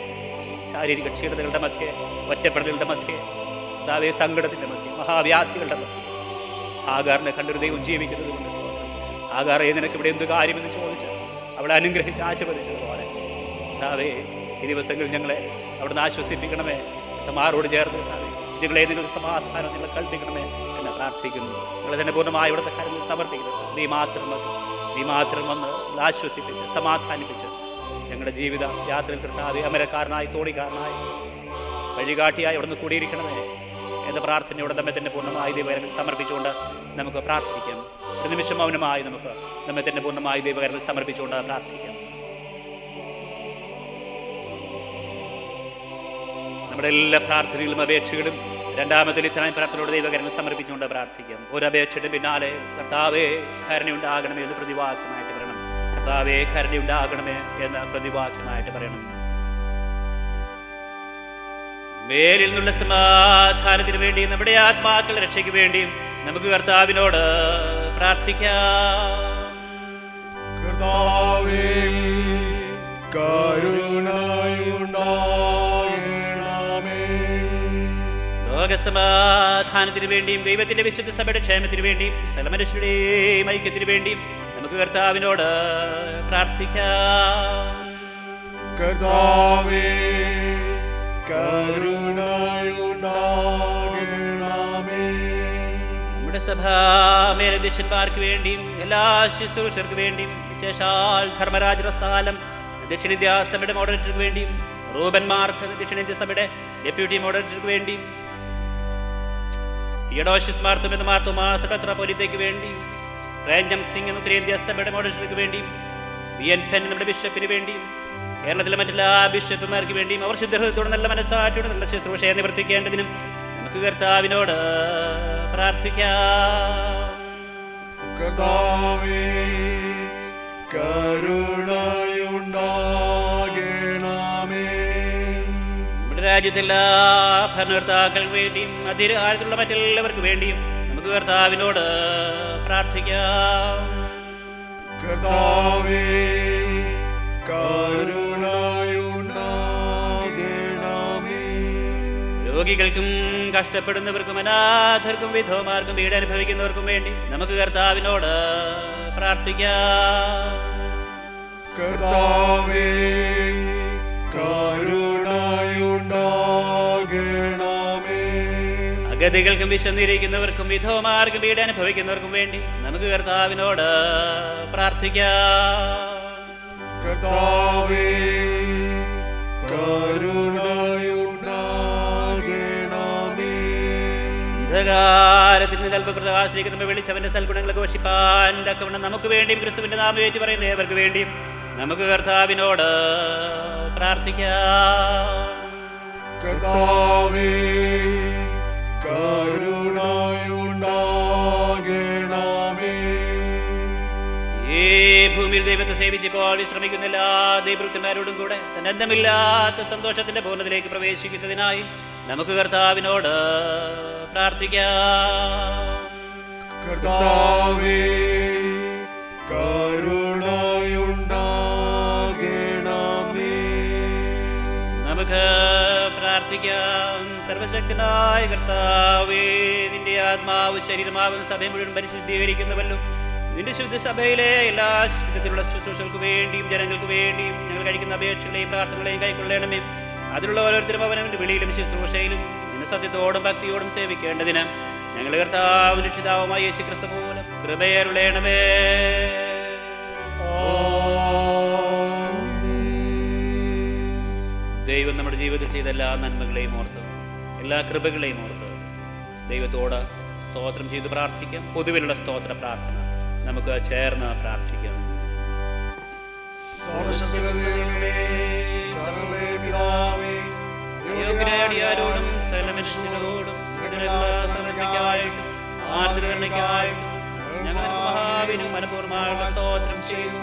ശാരീരിക ക്ഷീണതകളുടെ മധ്യേ, ഒറ്റപ്പെടലുകളുടെ മധ്യേ, കർത്താവേ, സങ്കടത്തിൻ്റെ മധ്യേ, മഹാവ്യാധികളുടെ മധ്യേ ആഗാറിനെ കണ്ടൊരു ദൈവം ജീവിക്കുന്നത് കൊണ്ട് സ്തോത്രം. ആഗാറേ, നിനക്ക് ഇവിടെ എന്ത് കാര്യമെന്ന് ചോദിച്ചാൽ അവളെ അനുഗ്രഹിച്ച് ആശീർവദിച്ചതുപോലെ കർത്താവേ, ഈ ദിവസങ്ങളിൽ ഞങ്ങളെ അവിടുന്ന് ആശ്വസിപ്പിക്കണമേ. മാറോട് ചേർന്ന് കർത്താവേ, നിങ്ങൾക്ക് സമാധാനം നിങ്ങളെ കൽപ്പിക്കണമേ എന്ന് പ്രാർത്ഥിക്കുന്നു. നിങ്ങളെ തന്നെ പൂർണ്ണമായി ഇവിടുത്തെ കാര്യങ്ങൾ സമർപ്പിക്കുന്നത്. നീ മാത്രം മതി. നീ മാത്രം വന്ന് ആശ്വസിപ്പിച്ച് സമാധാനിപ്പിച്ച് ഞങ്ങളുടെ ജീവിത യാത്രയിൽ കർത്താവേ, അമരക്കാരനായി, തോണിക്കാരനായി, വഴികാട്ടിയായി ഇവിടുന്ന് കൂടിയിരിക്കണമേ എന്ന പ്രാർത്ഥനയോടെ നമ്മെ തന്നെ പൂർണ്ണമായി ദൈവകരങ്ങൾ സമർപ്പിച്ചുകൊണ്ട് നമുക്ക് പ്രാർത്ഥിക്കാം. ഒരു നിമിഷം മൗനമായി നമുക്ക് നമ്മെ തന്നെ പൂർണ്ണമായി ദൈവകരങ്ങൾ സമർപ്പിച്ചുകൊണ്ട് പ്രാർത്ഥിക്കാം. നമ്മുടെ എല്ലാ പ്രാർത്ഥനകളും അപേക്ഷകളും രണ്ടാമത്തെ ഇത്രയും പ്രാർത്ഥനയോട് ദൈവകരങ്ങൾ സമർപ്പിച്ചുകൊണ്ട് പ്രാർത്ഥിക്കാം. ഒരു അപേക്ഷയുടെ പിന്നാലെ കർത്താവേ, കരുണയുണ്ടാകണമേ എന്ന് പ്രതിവാക്യമായിട്ട് പറയണം. കർത്താവേ, കരുണയുണ്ടാകണമേ എന്ന പ്രതിവാക്യമായിട്ട് പറയണം. മേലിൽ നിന്നുള്ള സമാധാനത്തിന് വേണ്ടിയും നമ്മുടെ ആത്മാക്കളുടെ രക്ഷയ്ക്ക് വേണ്ടിയും നമുക്ക് കർത്താവിനോട് പ്രാർത്ഥിക്കാം. കർത്താവേ, കരുണയുണ്ടാകണമേ. ലോകസമാധാനത്തിന് വേണ്ടിയും ദൈവത്തിന്റെ വിശുദ്ധ സഭയുടെ ക്ഷേമത്തിന് വേണ്ടിയും സകലമനുഷ്യരുടെയും ഐക്യത്തിന് വേണ്ടിയും നമുക്ക് കർത്താവിനോട് പ്രാർത്ഥിക്കാം. കർത്താവേ, കരുണയുണ്ടാകണമേ. നമ്മുടെ സഭാ മേലധ്യക്ഷന്മാർക്ക് വേണ്ടിയും എല്ലാ ശുശ്രൂഷകർക്ക് വേണ്ടിയും, വിശേഷാൽ ധർമ്മരാജ റസാലം ദക്ഷിണേന്ത്യ സഭയുടെ മോഡറേറ്റർക്ക് വേണ്ടിയും, റൂബന്മാർക്ക് ദക്ഷിണേന്ത്യ സഭയുടെ ഡെപ്യൂട്ടി മോഡറേറ്റർക്ക് വേണ്ടിയും, തിയഡോഷ്യസ് മാർത്തോമാ മെത്രാപ്പൊലീത്തയ്ക്ക് വേണ്ടിയും, റേഞ്ചം സിംഗ് എന്ന ഉത്തരേന്ത്യ സഭയുടെ മോഡറേറ്റർക്ക് വേണ്ടിയും, വി എൻ ഫെൻ നമ്മുടെ ബിഷപ്പിന് വേണ്ടിയും, കേരളത്തിലെ മറ്റെല്ലാ ബിഷപ്പുമാർക്ക് വേണ്ടിയും അവർ ശുദ്ധത്തോടെ നല്ല മനസ്സാറ്റിയോടെ നല്ല ശുശ്രൂഷയെ നിവർത്തിക്കേണ്ടതിനും നമുക്ക് കർത്താവിനോട് പ്രാർത്ഥിക്കാം. കർത്താവേ, കരുണയുണ്ടാകണമേ. നമ്മുടെ രാജ്യത്തെല്ലാ ഭരണകർത്താക്കൾക്ക് വേണ്ടിയും അധികാരത്തിലുള്ള മറ്റെല്ലാവർക്കും വേണ്ടിയും നമുക്ക് കർത്താവിനോട് പ്രാർത്ഥിക്കാം. കർത്താവേ, കരുണയുണ്ടാകണമേ. രോഗികൾക്കും കഷ്ടപ്പെടുന്നവർക്കും അനാഥർക്കും വിധവമാർക്കും വീട് അനുഭവിക്കുന്നവർക്കും വേണ്ടി നമുക്ക് കർത്താവിനോട് പ്രാർത്ഥിക്കാം. കർത്താവേ, കരുണയുണ്ടാകണമേ. അഗതികൾക്കും വിശന്നിരിക്കുന്നവർക്കും വിധവമാർക്കും വീട് അനുഭവിക്കുന്നവർക്കും വേണ്ടി നമുക്ക് കർത്താവിനോട് പ്രാർത്ഥിക്കാം. കർത്താവേ, കരുണയുണ്ടാകണമേ. അന്ധകാരത്തിൽ നിന്ന് അല്പപ്രകാശിലേക്ക് നമ്മെ വിളിച്ചവന്റെ സൽഗുണങ്ങളെ ഘോഷിപ്പാൻ തക്കവണ്ണം നമുക്ക് വേണ്ടിയും ക്രിസ്തുവിന്റെ നാമം ഏറ്റു പറയുന്ന ഏവർക്ക് വേണ്ടിയും നമുക്ക് കർത്താവിനോട് പ്രാർത്ഥിക്കാം. കർത്താവേ, കരുണയുണ്ടാകണമേ. ഈ ഭൂമിയിൽ ദൈവത്തെ സേവിച്ചപ്പോൾ വിശ്രമിക്കുന്ന എല്ലാ ദൈവവൃത്തിമാരോടും കൂടെ തന്റെ അന്തമില്ലാത്ത സന്തോഷത്തിന്റെ പൂർണ്ണതയിലേക്ക് പ്രവേശിക്കുന്നതിനായി നമുക്ക് കർത്താവിനോട് പ്രാർത്ഥിക്കാം. കർത്താവേ, കരുണയുണ്ടാകണമേ. നമുക്ക് പ്രാർത്ഥിക്കാം. സർവശക്തനായ കർത്താവേ, നിന്റെ ആത്മാവ് ശരീരമാവുന്ന സഭയെ മുഴുവൻ പരിശുദ്ധീകരിക്കുന്നവല്ലോ. നിന്റെ ശുദ്ധ സഭയിലെ എല്ലാ വിധത്തിലുള്ള ശുശ്രൂഷകൾക്ക് വേണ്ടിയും ജനങ്ങൾക്ക് വേണ്ടിയും ഞങ്ങൾ കഴിക്കുന്ന അപേക്ഷകളെയും പ്രാർത്ഥനകളെയും കൈക്കൊള്ളണമേ. അതിലുള്ള ഓരോരുത്തരും അവനവൻ്റെ വിളിയിലും ശുശ്രൂഷയിലും നിന്റെ സത്യത്തോടും ഭക്തിയോടും സേവിക്കേണ്ടതിന് ഞങ്ങൾ കർത്താവ് രക്ഷിതാവുമായ യേശുക്രിസ്തു മൂലം കൃപയരുളേണമേ. ദൈവം നമ്മുടെ ജീവിതത്തിൽ ചെയ്ത എല്ലാ നന്മകളെയും ഓർത്ത് എല്ലാ കൃപകളെയും ഓർത്ത് ദൈവത്തോട് സ്തോത്രം ചെയ്ത് പ്രാർത്ഥിക്കാം. പൊതുവിലുള്ള സ്തോത്ര പ്രാർത്ഥന നമുക്ക് ചേർന്ന് പ്രാർത്ഥിക്കാം. യോഗ്യരാടിയാരോടും സകലമനുഷ്യരോടും സമർപ്പിക്കായിട്ടും ആർദ്രകരണയ്ക്കായിട്ടും ഞങ്ങൾ മഹാവിനും മനപൂർവ്വമായ സ്തോത്രം ചെയ്തു.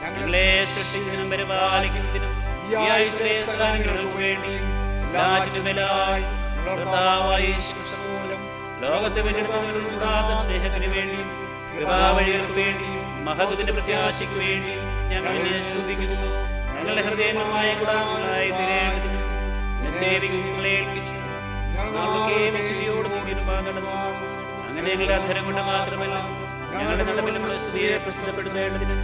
ഞങ്ങളെ സൃഷ്ടിച്ചതിനും പരിപാലിക്കുന്നതിനും ഈ ആയുസ്സിലെ സകലങ്ങൾക്ക് വേണ്ടിയും എല്ലാറ്റിനുമേലായി കർത്താവായ യേശുക്രിസ്തു മൂലം ലോകത്തെ വീണ്ടെടുത്തതിനുള്ള സ്നേഹത്തിന് വേണ്ടിയും കൃപാവഴികൾക്ക് വേണ്ടിയും മഹത്വത്തിന്റെ പ്രത്യാശയ്ക്ക് വേണ്ടിയും ഞങ്ങളെ സ്തുതിക്കുന്നു. ഞങ്ങളുടെ ഹൃദയമായ ഗുണങ്ങളായി തീരേണ്ടതിനും സേവികളെ ഏൽപ്പിച്ചു അങ്ങനെ ഞങ്ങളുടെ അധരം കൊണ്ട് മാത്രമല്ല ഞങ്ങളുടെ നടപ്പിലും സ്ത്രീയെ പ്രസിദ്ധപ്പെടുത്തേണ്ടതിനും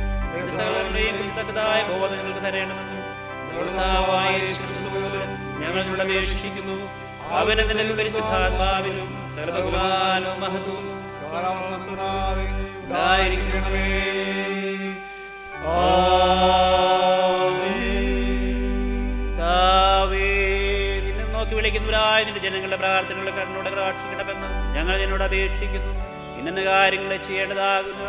തക്കതായ ബോധങ്ങൾക്ക് തരേണ്ടതെന്നും ഞങ്ങൾ അപേക്ഷിക്കുന്നു. അവനതിന്റെ പരിശുദ്ധാത്മാവിലും സർവകുമാരവും മഹത്വവും ഉണ്ടായിരിക്കണമേ. നിന്നെ നോക്കി വിളിക്കുന്നവരായ നിന്റെ ജനങ്ങളുടെ പ്രാർത്ഥനകളെ കണ്ണോടെ കാക്ഷിക്കണമെന്ന് ഞങ്ങൾ നിന്നോട് അപേക്ഷിക്കുന്നു. ഇന്ന കാര്യങ്ങളെ ചെയ്യേണ്ടതാകുന്നു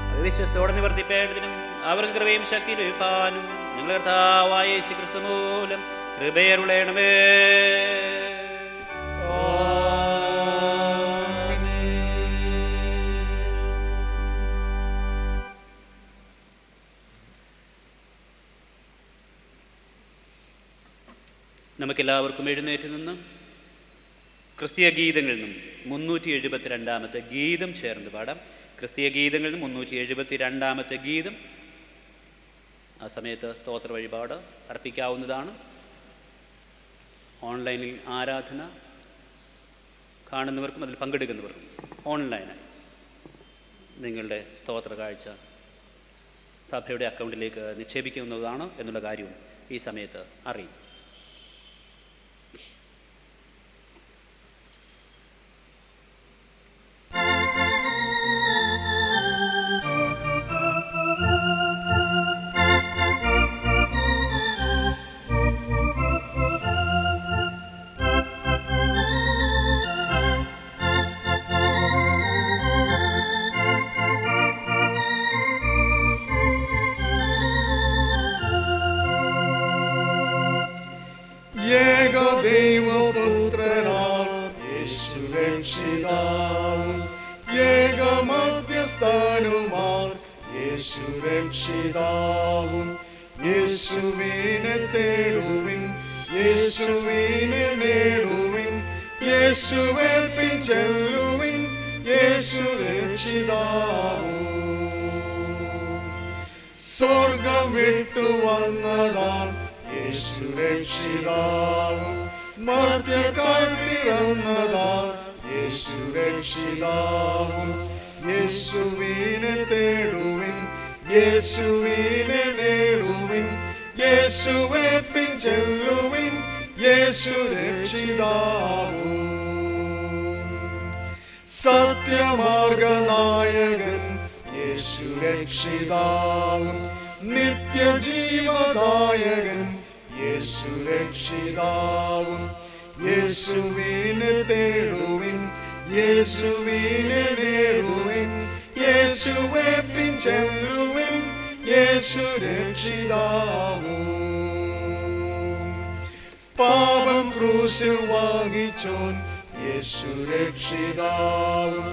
അത് വിശ്വസ്തോടെ നിവർത്തിപ്പേണ്ടതിനും അവർക്ക് കൃപയും ശക്തി ലഭിക്കാനും ഞങ്ങൾ കർത്താവായ യേശുക്രിസ്തു മൂലം കൃപയരുളേണമേ. നമുക്കെല്ലാവർക്കും എഴുന്നേറ്റ് നിന്ന് ക്രിസ്തീയ ഗീതങ്ങളിൽ നിന്നും 372 ഗീതം ചേർന്ന് പാടാം. ക്രിസ്തീയ ഗീതങ്ങളിൽ നിന്ന് 372 ഗീതം. ആ സമയത്ത് സ്തോത്ര വഴിപാട് അർപ്പിക്കാവുന്നതാണ്. ഓൺലൈനിൽ ആരാധന കാണുന്നവർക്കും അതിൽ പങ്കെടുക്കുന്നവർക്കും ഓൺലൈനായി നിങ്ങളുടെ സ്തോത്ര കാഴ്ച സഭയുടെ അക്കൗണ്ടിലേക്ക് നിക്ഷേപിക്കുന്നതാണ് എന്നുള്ള കാര്യവും ഈ സമയത്ത് അറിയും. ഏകദൈവപുത്രനാം യേശു രക്ഷിതാവും ഏകമധ്യസ്ഥാനുമാം യേശു രക്ഷിതാവും യേശുവിനെ തേടുവിൻ യേശുവിനെ നേടുവിൻ യേശുവെ പിൻചെല്ലുവിൻ യേശു രക്ഷിതാവും. സ്വർഗം വിട്ടു വന്നതാം യേശു രക്ഷിതാവും മർത്യർക്കായി പിറന്നതാം യേശു രക്ഷിതാവും യേശുവിനെ തേടുവിൻ യേശുവിനെ നേടുവിൻ യേശുവെ പിൻചെല്ലുവിൻ യേശു രക്ഷിതാവും. സത്യമാർഗനായകൻ യേശു രക്ഷിതാവും നിത്യജീവദായകൻ യേശു രക്ഷിതാവും യേശുവിനെ തേടുവിൻ യേശുവിനെ നേടുവിൻ യേശുവെ പിൻചെല്ലുവിൻ യേശു രക്ഷിതാവും. പാപം ക്രൂശിൽ വാങ്ങിച്ചോൻ യേശു രക്ഷിതാവും.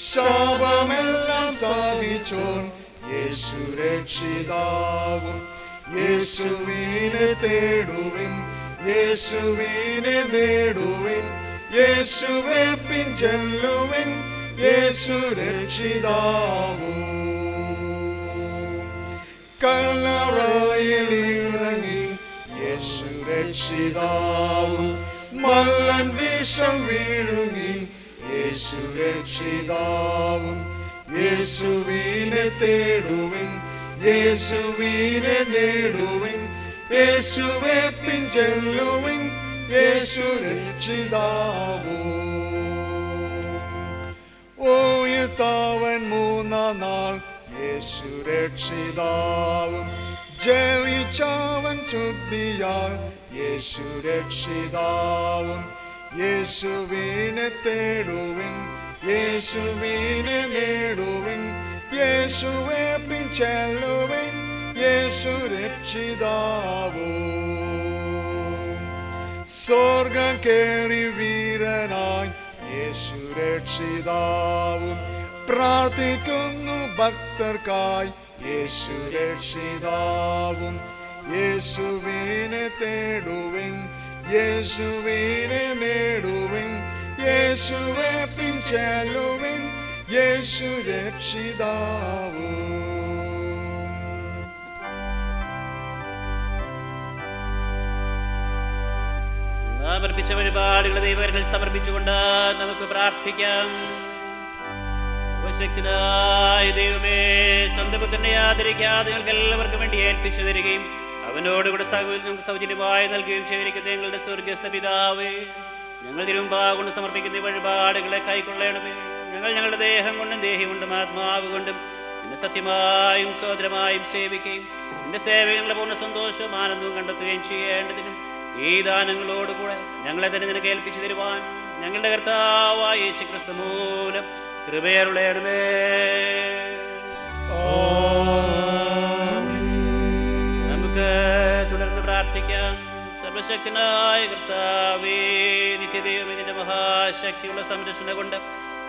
ശാപമെല്ലാം സാധിച്ചോൻ യേശു രക്ഷിതാവും. യേശുവിനെ തേടുവിൻ, യേശുവിനെ നേടുവിൻ, യേശുവെ പിൻചെല്ലുവിൻ, യേശു രക്ഷിതാവും. കല്ലറയിൽ ഇറങ്ങി യേശു രക്ഷിതാവും. മല്ലൻ വിഷം വീഴുങ്ങി യേശു രക്ഷിതാവും. യേശുവിനെ തേടുവിൻ, യേശുവിനെ നേടുവിൻ, യേശുവെ പിൻചെല്ലുവിൻ, യേശു രക്ഷിതാവും. ഉയിർത്തവൻ മൂന്നാം നാൾ യേശു രക്ഷിതാവും. ജയിച്ചവൻ ശുദ്ധിയാൽ യേശു രക്ഷിതാവും. യേശുവിനെ തേടുവിൻ, യേശുവിനെ നേടുവിൻ, യേശുവെ പിൻചെല്ലുവിൻ, യേശു രക്ഷിതാവും. സ്വർഗം കേറി വീരനായി യേശു രക്ഷിതാവും. പ്രാർത്ഥിക്കുന്നു ഭക്തർക്കായി യേശു രക്ഷിതാവും. യേശുവിനെ തേടുവിൻ, യേശുവിനെ നേടുവിൻ, യേശുവെ പിൻചെല്ലുവിൻ, യേശു രക്ഷിതാവും. സമർപ്പിച്ച വഴിപാടുകൾ ദൈവങ്ങൾ സമർപ്പിച്ചുകൊണ്ട് നമുക്ക് പ്രാർത്ഥിക്കാം. സർവശക്തനായ ദൈവമേ, സ്വന്തം പുത്രനെ ആദരിക്കാതെ നിങ്ങൾക്ക് എല്ലാവർക്കും വേണ്ടി ഏൽപ്പിച്ചു തരികയും അവനോടുകൂടെ നമുക്ക് സൗജന്യമായി നൽകുകയും ചെയ്തിരിക്കുന്ന ഞങ്ങളുടെ സ്വർഗസ്ഥ പിതാവേ, ഞങ്ങൾ തിരുമുമ്പാകെ കൊണ്ട് സമർപ്പിക്കുന്ന വഴിപാടുകളെ കൈക്കൊള്ളണമേ. ഞങ്ങൾ ഞങ്ങളുടെ ദേഹം കൊണ്ടും ദേഹി കൊണ്ടും ആത്മാവ് കൊണ്ടും നിന്നെ സത്യമായും സോദരമായും സേവിക്കുകയും നിന്റെ സേവ ഞങ്ങളുടെ പൂർണ്ണ സന്തോഷവും ആനന്ദവും കണ്ടെത്തുകയും ചെയ്യേണ്ടതിനും ഈ ദാനങ്ങളോടുകൂടെ ഞങ്ങളെ തന്നെ നിനക്ക് ഏൽപ്പിച്ചു തരുവാൻ ഞങ്ങളുടെ കർത്താവായ യേശുക്രിസ്തു മൂലം കൃപയരുളയണമേ. നമുക്ക് തുടർന്ന് പ്രാർത്ഥിക്കാം. സർവശക്തനായ കർത്താവേ, നിത്യദൈവമേ, നിന്റെ മഹാശക്തിയുള്ള സംരക്ഷണ കൊണ്ട്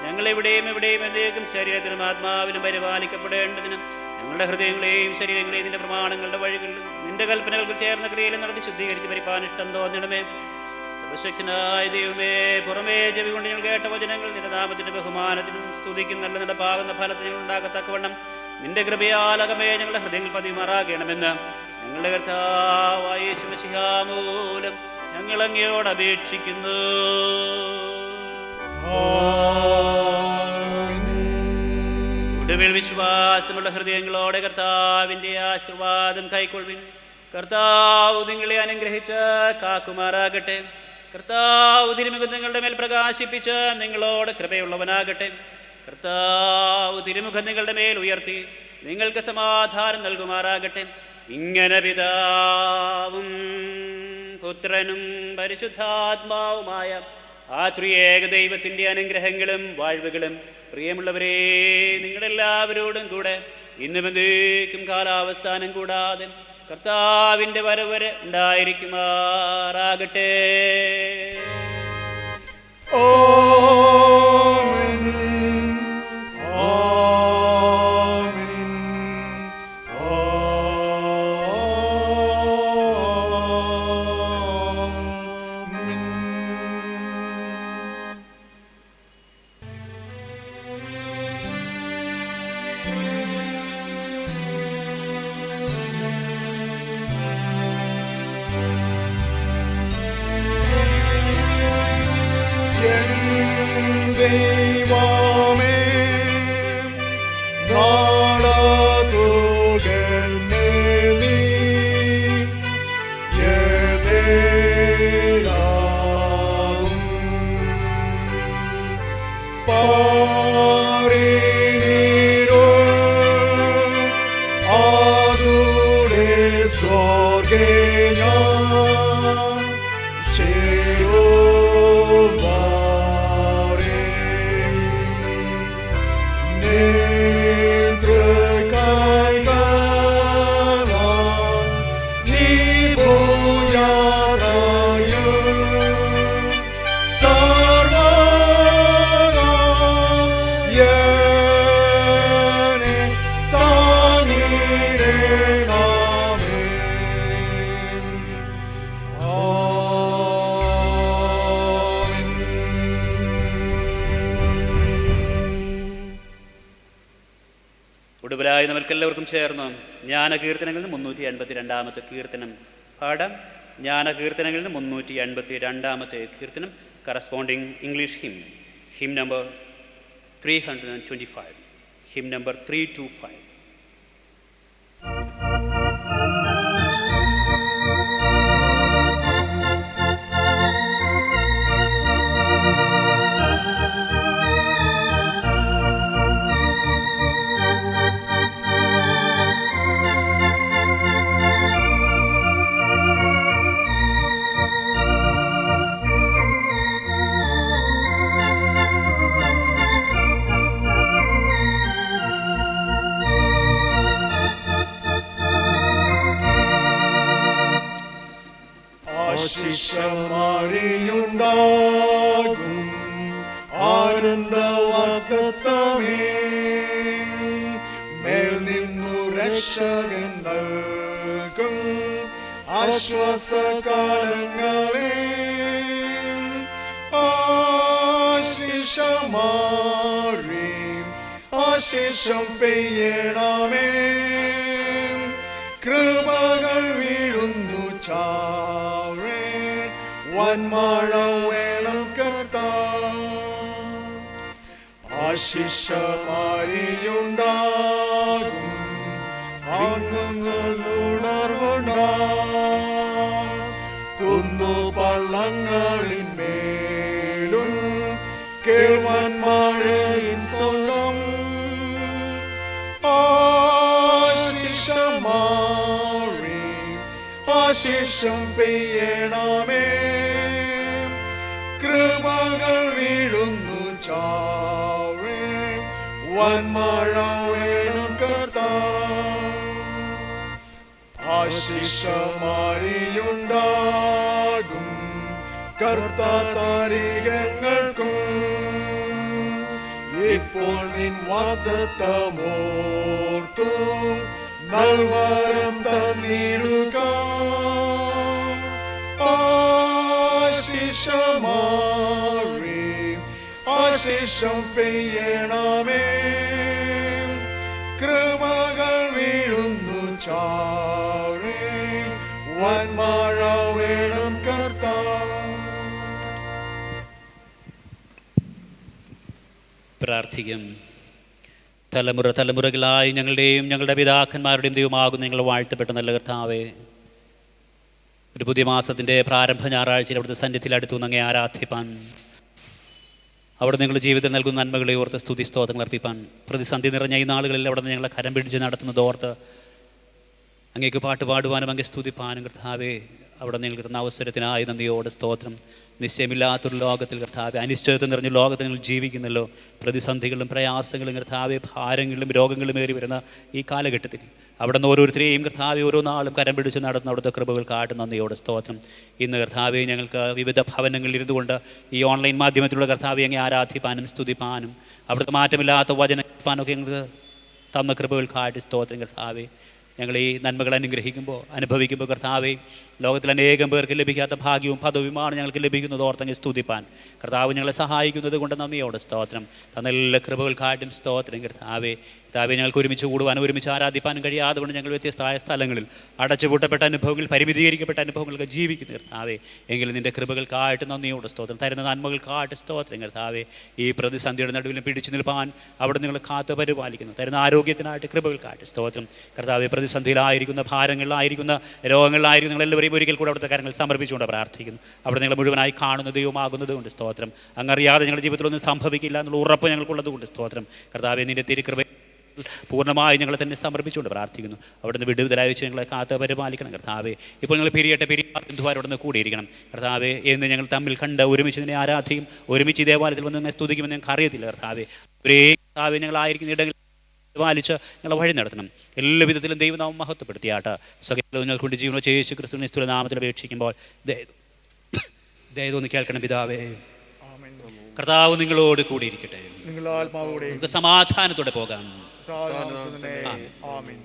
ഞങ്ങളെവിടെയും എവിടെയും എന്നേക്കും ശരീരത്തിനും ആത്മാവിനും പരിപാലിക്കപ്പെടേണ്ടതിനും ഞങ്ങളുടെ ഹൃദയങ്ങളെയും ശരീരങ്ങളെയും നിന്റെ പ്രമാണങ്ങളുടെ വഴികളിലും നിന്റെ കൽപ്പനകൾക്ക് ചേർന്ന ക്രിയയിലും നടത്തി ശുദ്ധീകരിച്ച് പരിപാലിഷ്ടം തോന്നണമേ. സർവശക്തനായ ദൈവമേ, പുറമേ ചെവി കൊണ്ട് ഞങ്ങൾ കേട്ട വചനങ്ങൾ നിന്റെ നാമത്തിന്റെ ബഹുമാനത്തിനും സ്തുതിക്കും നല്ല നിന്റെ പാകുന്ന ഫലത്തിന് ഞങ്ങൾ ഉണ്ടാകത്തക്കവണ്ണം നിന്റെ കൃപയാലകമേ ഞങ്ങളുടെ ഹൃദയങ്ങൾ പതിമാറാകണമെന്ന് ഞങ്ങളുടെ കർത്താവായ യേശു മിശിഹാ മൂലം ഞങ്ങൾ അങ്ങയോട് അപേക്ഷിക്കുന്നു. ഒടുവിൽ വിശ്വാസമുള്ള ഹൃദയങ്ങളോടെ കർത്താവിൻ്റെ ആശീർവാദം കൈക്കൊള്ളുവിൻ. കർത്താവ് നിങ്ങളെ അനുഗ്രഹിച്ച് കാക്കുമാറാകട്ടെ. കർത്താവ് തിരുമുഖം നിങ്ങളുടെ മേൽ പ്രകാശിപ്പിച്ച് നിങ്ങളോട് കൃപയുള്ളവനാകട്ടെ. കർത്താവ് തിരുമുഖം നിങ്ങളുടെ മേൽ ഉയർത്തി നിങ്ങൾക്ക് സമാധാനം നൽകുമാറാകട്ടെ. ഇങ്ങനെ പിതാവും പുത്രനും പരിശുദ്ധാത്മാവുമായ ആ ത്രിയേക ദൈവത്തിൻ്റെ അനുഗ്രഹങ്ങളും വാഴ്വുകളും പ്രിയമുള്ളവരെ നിങ്ങളെല്ലാവരോടും കൂടെ ഇന്നും എന്നേക്കും കാലാവസാനം കൂടാതെ കർത്താവിൻ്റെ വരവ് ഉണ്ടായിരിക്കുമാറാകട്ടെ. ദയവായി നമുക്കെല്ലാവർക്കും ചേർന്ന് ജ്ഞാനകീർത്തനങ്ങളിൽ നിന്ന് 382 കീർത്തനം പാടാം. ജ്ഞാനകീർത്തനങ്ങളിൽ നിന്ന് 382 കീർത്തനം, corresponding English him number 325, him number 325. ആശിഷമാരിയുണ്ടാകും ആനന്ദ വാഗ്ദത്തമേ, മേൽ നിന്നു രക്ഷകൻ നൽകും ആശ്വാസകാലങ്ങളെ. ആശിഷമാരി ആശിഷം പെയ്യണമേ, കൃപകൾ വീഴുന്നു ചാവേ, വന്മഴ വേണം കർത്താവ്. ആശിഷമാരിയുണ്ടാകും ആനന്ദമുണർവുണ്ടാകും, കുന്നുപള്ളങ്ങളിന്മേലും കേൾവൻ മഴയിൻ സ്വന്തം. ആശിഷമാരി ആശിഷം പെയ്യണമേ, കൃപകൾ വീഴുന്നു ചാവേ, വന്മഴ വേണം കർത്താവ്. ആശിഷമാരിയുണ്ടാകും കർത്താരികങ്ങൾക്കും, ഇപ്പോൾ നിൻ വാഗ്ദത്തമോർത്തു നൽവരം തന്നിടുക. ആശിഷമാരി ആശിഷം പെയ്യണമേ, കൃപകൾ വീഴുന്നു ചാവേ, വന്മഴ വേണം കർത്താവ്. പ്രാർത്ഥിക്കും. തലമുറ തലമുറകളായി ഞങ്ങളുടെയും ഞങ്ങളുടെ പിതാക്കന്മാരുടെയും ദൈവമാകുന്ന നിങ്ങൾ വാഴ്ത്തപ്പെട്ട നല്ല കർത്താവേ, ഒരു പുതിയ മാസത്തിൻ്റെ പ്രാരംഭ ഞായറാഴ്ചയിൽ അവിടുത്തെ സന്നിധിയിൽ അടുത്തു അങ്ങേ ആരാധിപ്പാൻ, അവിടെ നിങ്ങൾ ജീവിതത്തിൽ നൽകുന്ന നന്മകളെ ഓർത്ത് സ്തുതി സ്തോത്രങ്ങൾ അർപ്പിപ്പാൻ, പ്രതിസന്ധി നിറഞ്ഞ ഈ നാളുകളിൽ അവിടെ ഞങ്ങളെ കരം പിടിച്ച് നടത്തുന്നത് ഓർത്ത് അങ്ങേക്ക് പാട്ട് പാടുവാനും അങ്ങേ സ്തുതിപ്പാനും കർത്താവേ, അവിടെ നിങ്ങൾ തന്ന അവസരത്തിനായി നന്ദിയോടെ സ്തോത്രം. നിശ്ചയമില്ലാത്തൊരു ലോകത്തിൽ കർത്താവെ, അനിശ്ചിതത്വം നിറഞ്ഞ ലോകത്തിൽ നിങ്ങൾ ജീവിക്കുന്നല്ലോ. പ്രതിസന്ധികളും പ്രയാസങ്ങളും കർത്താവെ, ഭാരങ്ങളും രോഗങ്ങളും ഏറി വരുന്ന ഈ കാലഘട്ടത്തിൽ അവിടെ നിന്ന് ഓരോരുത്തരെയും കർത്താവെ ഓരോ നാളും കരം പിടിച്ച് നടത്തുന്ന അവിടുത്തെ കൃപകൾക്കായിട്ട് നന്ദിയോടെ സ്തോത്രം. ഇന്ന് കർത്താവെ ഞങ്ങൾക്ക് വിവിധ ഭവനങ്ങളിൽ ഇരുന്നുകൊണ്ട് ഈ ഓൺലൈൻ മാധ്യമത്തിലുള്ള കർത്താവെ അങ്ങ് ആരാധിപ്പാനും സ്തുതിപ്പാനും അവിടുത്തെ മാറ്റമില്ലാത്ത വചനപ്പാനൊക്കെ ഞങ്ങൾക്ക് തന്ന കൃപകൾക്കായിട്ട് സ്തോത്രം കർത്താവെ. ഞങ്ങൾ ഈ നന്മകൾ അനുഭവിക്കുമ്പോൾ കർത്താവെ, ലോകത്തിൽ അനേകം പേർക്ക് ലഭിക്കാത്ത ഭാഗ്യവും പദവിയുമാണ് ഞങ്ങൾക്ക് ലഭിക്കുന്നത് ഓർത്തങ്ങ് സ്തുതിപ്പാൻ കർത്താവ് ഞങ്ങളെ സഹായിക്കുന്നത് കൊണ്ട് നന്ദിയോടെ സ്തോത്രം. തന്ന എല്ലാ കൃപകൾക്കായിട്ടും സ്തോത്രം കർത്താവെ. കർത്താവെ, ഞങ്ങൾക്ക് ഒരുമിച്ച് കൂടുവാനും ഒരുമിച്ച് ആരാധിപ്പാനും കഴിയാതെ കൊണ്ട് ഞങ്ങൾ വ്യത്യസ്തമായ സ്ഥലങ്ങളിൽ അടച്ചുപൂട്ടപ്പെട്ട അനുഭവങ്ങൾ, പരിമിതീകരിക്കപ്പെട്ട അനുഭവങ്ങളൊക്കെ ജീവിക്കുന്നു കർത്താവെ. എങ്കിലും നിൻ്റെ കൃപകൾക്കായിട്ട് നന്ദിയോടെ സ്തോത്രം. തരുന്ന നന്മകൾക്കായിട്ട് സ്തോത്രം കർത്താവെ. ഈ പ്രതിസന്ധിയുടെ നടുവിലും പിടിച്ചു നിൽപ്പാൻ അവിടെ നിങ്ങൾ കാത്തു പരിപാലിക്കുന്നു. തരുന്ന ആരോഗ്യത്തിനായിട്ട് കൃപകൾക്കായിട്ട് സ്തോത്രം കർത്താവെ. പ്രതിസന്ധിയിലായിരിക്കുന്ന, ഭാരങ്ങളിലായിരിക്കുന്ന, രോഗങ്ങളിലായിരിക്കുന്ന നിങ്ങളെല്ലാവരെയും ഒരിക്കൽ കൂടെ അവിടുത്തെ കാര്യങ്ങൾ സമർപ്പിച്ചുകൊണ്ട് പ്രാർത്ഥിക്കുന്നു. അവിടെ നിങ്ങൾ മുഴുവനായി കാണുന്ന ദൈവമാകുന്നത് കൊണ്ട് സ്തോത്രം. അങ്ങറിയാതെ ഞങ്ങളുടെ ജീവിതത്തിലൊന്നും സംഭവിക്കില്ല എന്നുള്ള ഉറപ്പ് ഞങ്ങൾക്കുള്ളത് കൊണ്ട് സ്തോത്രം കർത്താവെ. നിൻ്റെ തിരുകൃപ പൂർണ്ണമായി ഞങ്ങളെ തന്നെ സമർപ്പിച്ചുകൊണ്ട് പ്രാർത്ഥിക്കുന്നു. അവിടുന്ന് വിടുതലായി വെച്ച് ഞങ്ങളെ കാത്ത് പരിപാലിക്കണം കർത്താവെ. ഇപ്പോൾ ഞങ്ങൾ ബന്ധുവാരോട് നിന്ന് കൂടിയിരിക്കണം കർത്താവെ. എന്ന് ഞങ്ങൾ തമ്മിൽ കണ്ട് ഒരുമിച്ച് നിന്നെ ആരാധിക്കും, ഒരുമിച്ച് ഈ ദേവാലയത്തിൽ വന്ന് സ്തുതിക്കുമെന്ന് ഞങ്ങൾക്ക് അറിയത്തില്ല കർത്താവെ. ഒരേ കർത്താവെ ഞങ്ങളായിരിക്കുന്ന ഇടങ്ങളിൽ പാലിച്ച് ഞങ്ങളെ വഴി നടത്തണം. എല്ലാ വിധത്തിലും ദൈവനാമം മഹത്വപ്പെടുത്തിയാട്ട് സകലവും ഞങ്ങൾക്കൊണ്ട് ജീവനോ യേശു ക്രിസ്തുവിനെ സ്തുല നാമത്തിൽ അപേക്ഷിക്കുമ്പോൾ ദയതൊന്ന് കേൾക്കണം പിതാവേ. കർത്താവ് നിങ്ങളോട് കൂടിയിരിക്കട്ടെ. നിങ്ങളുടെ ആത്മാവോടെ സമാധാനത്തോടെ പോകാം. ആമേൻ.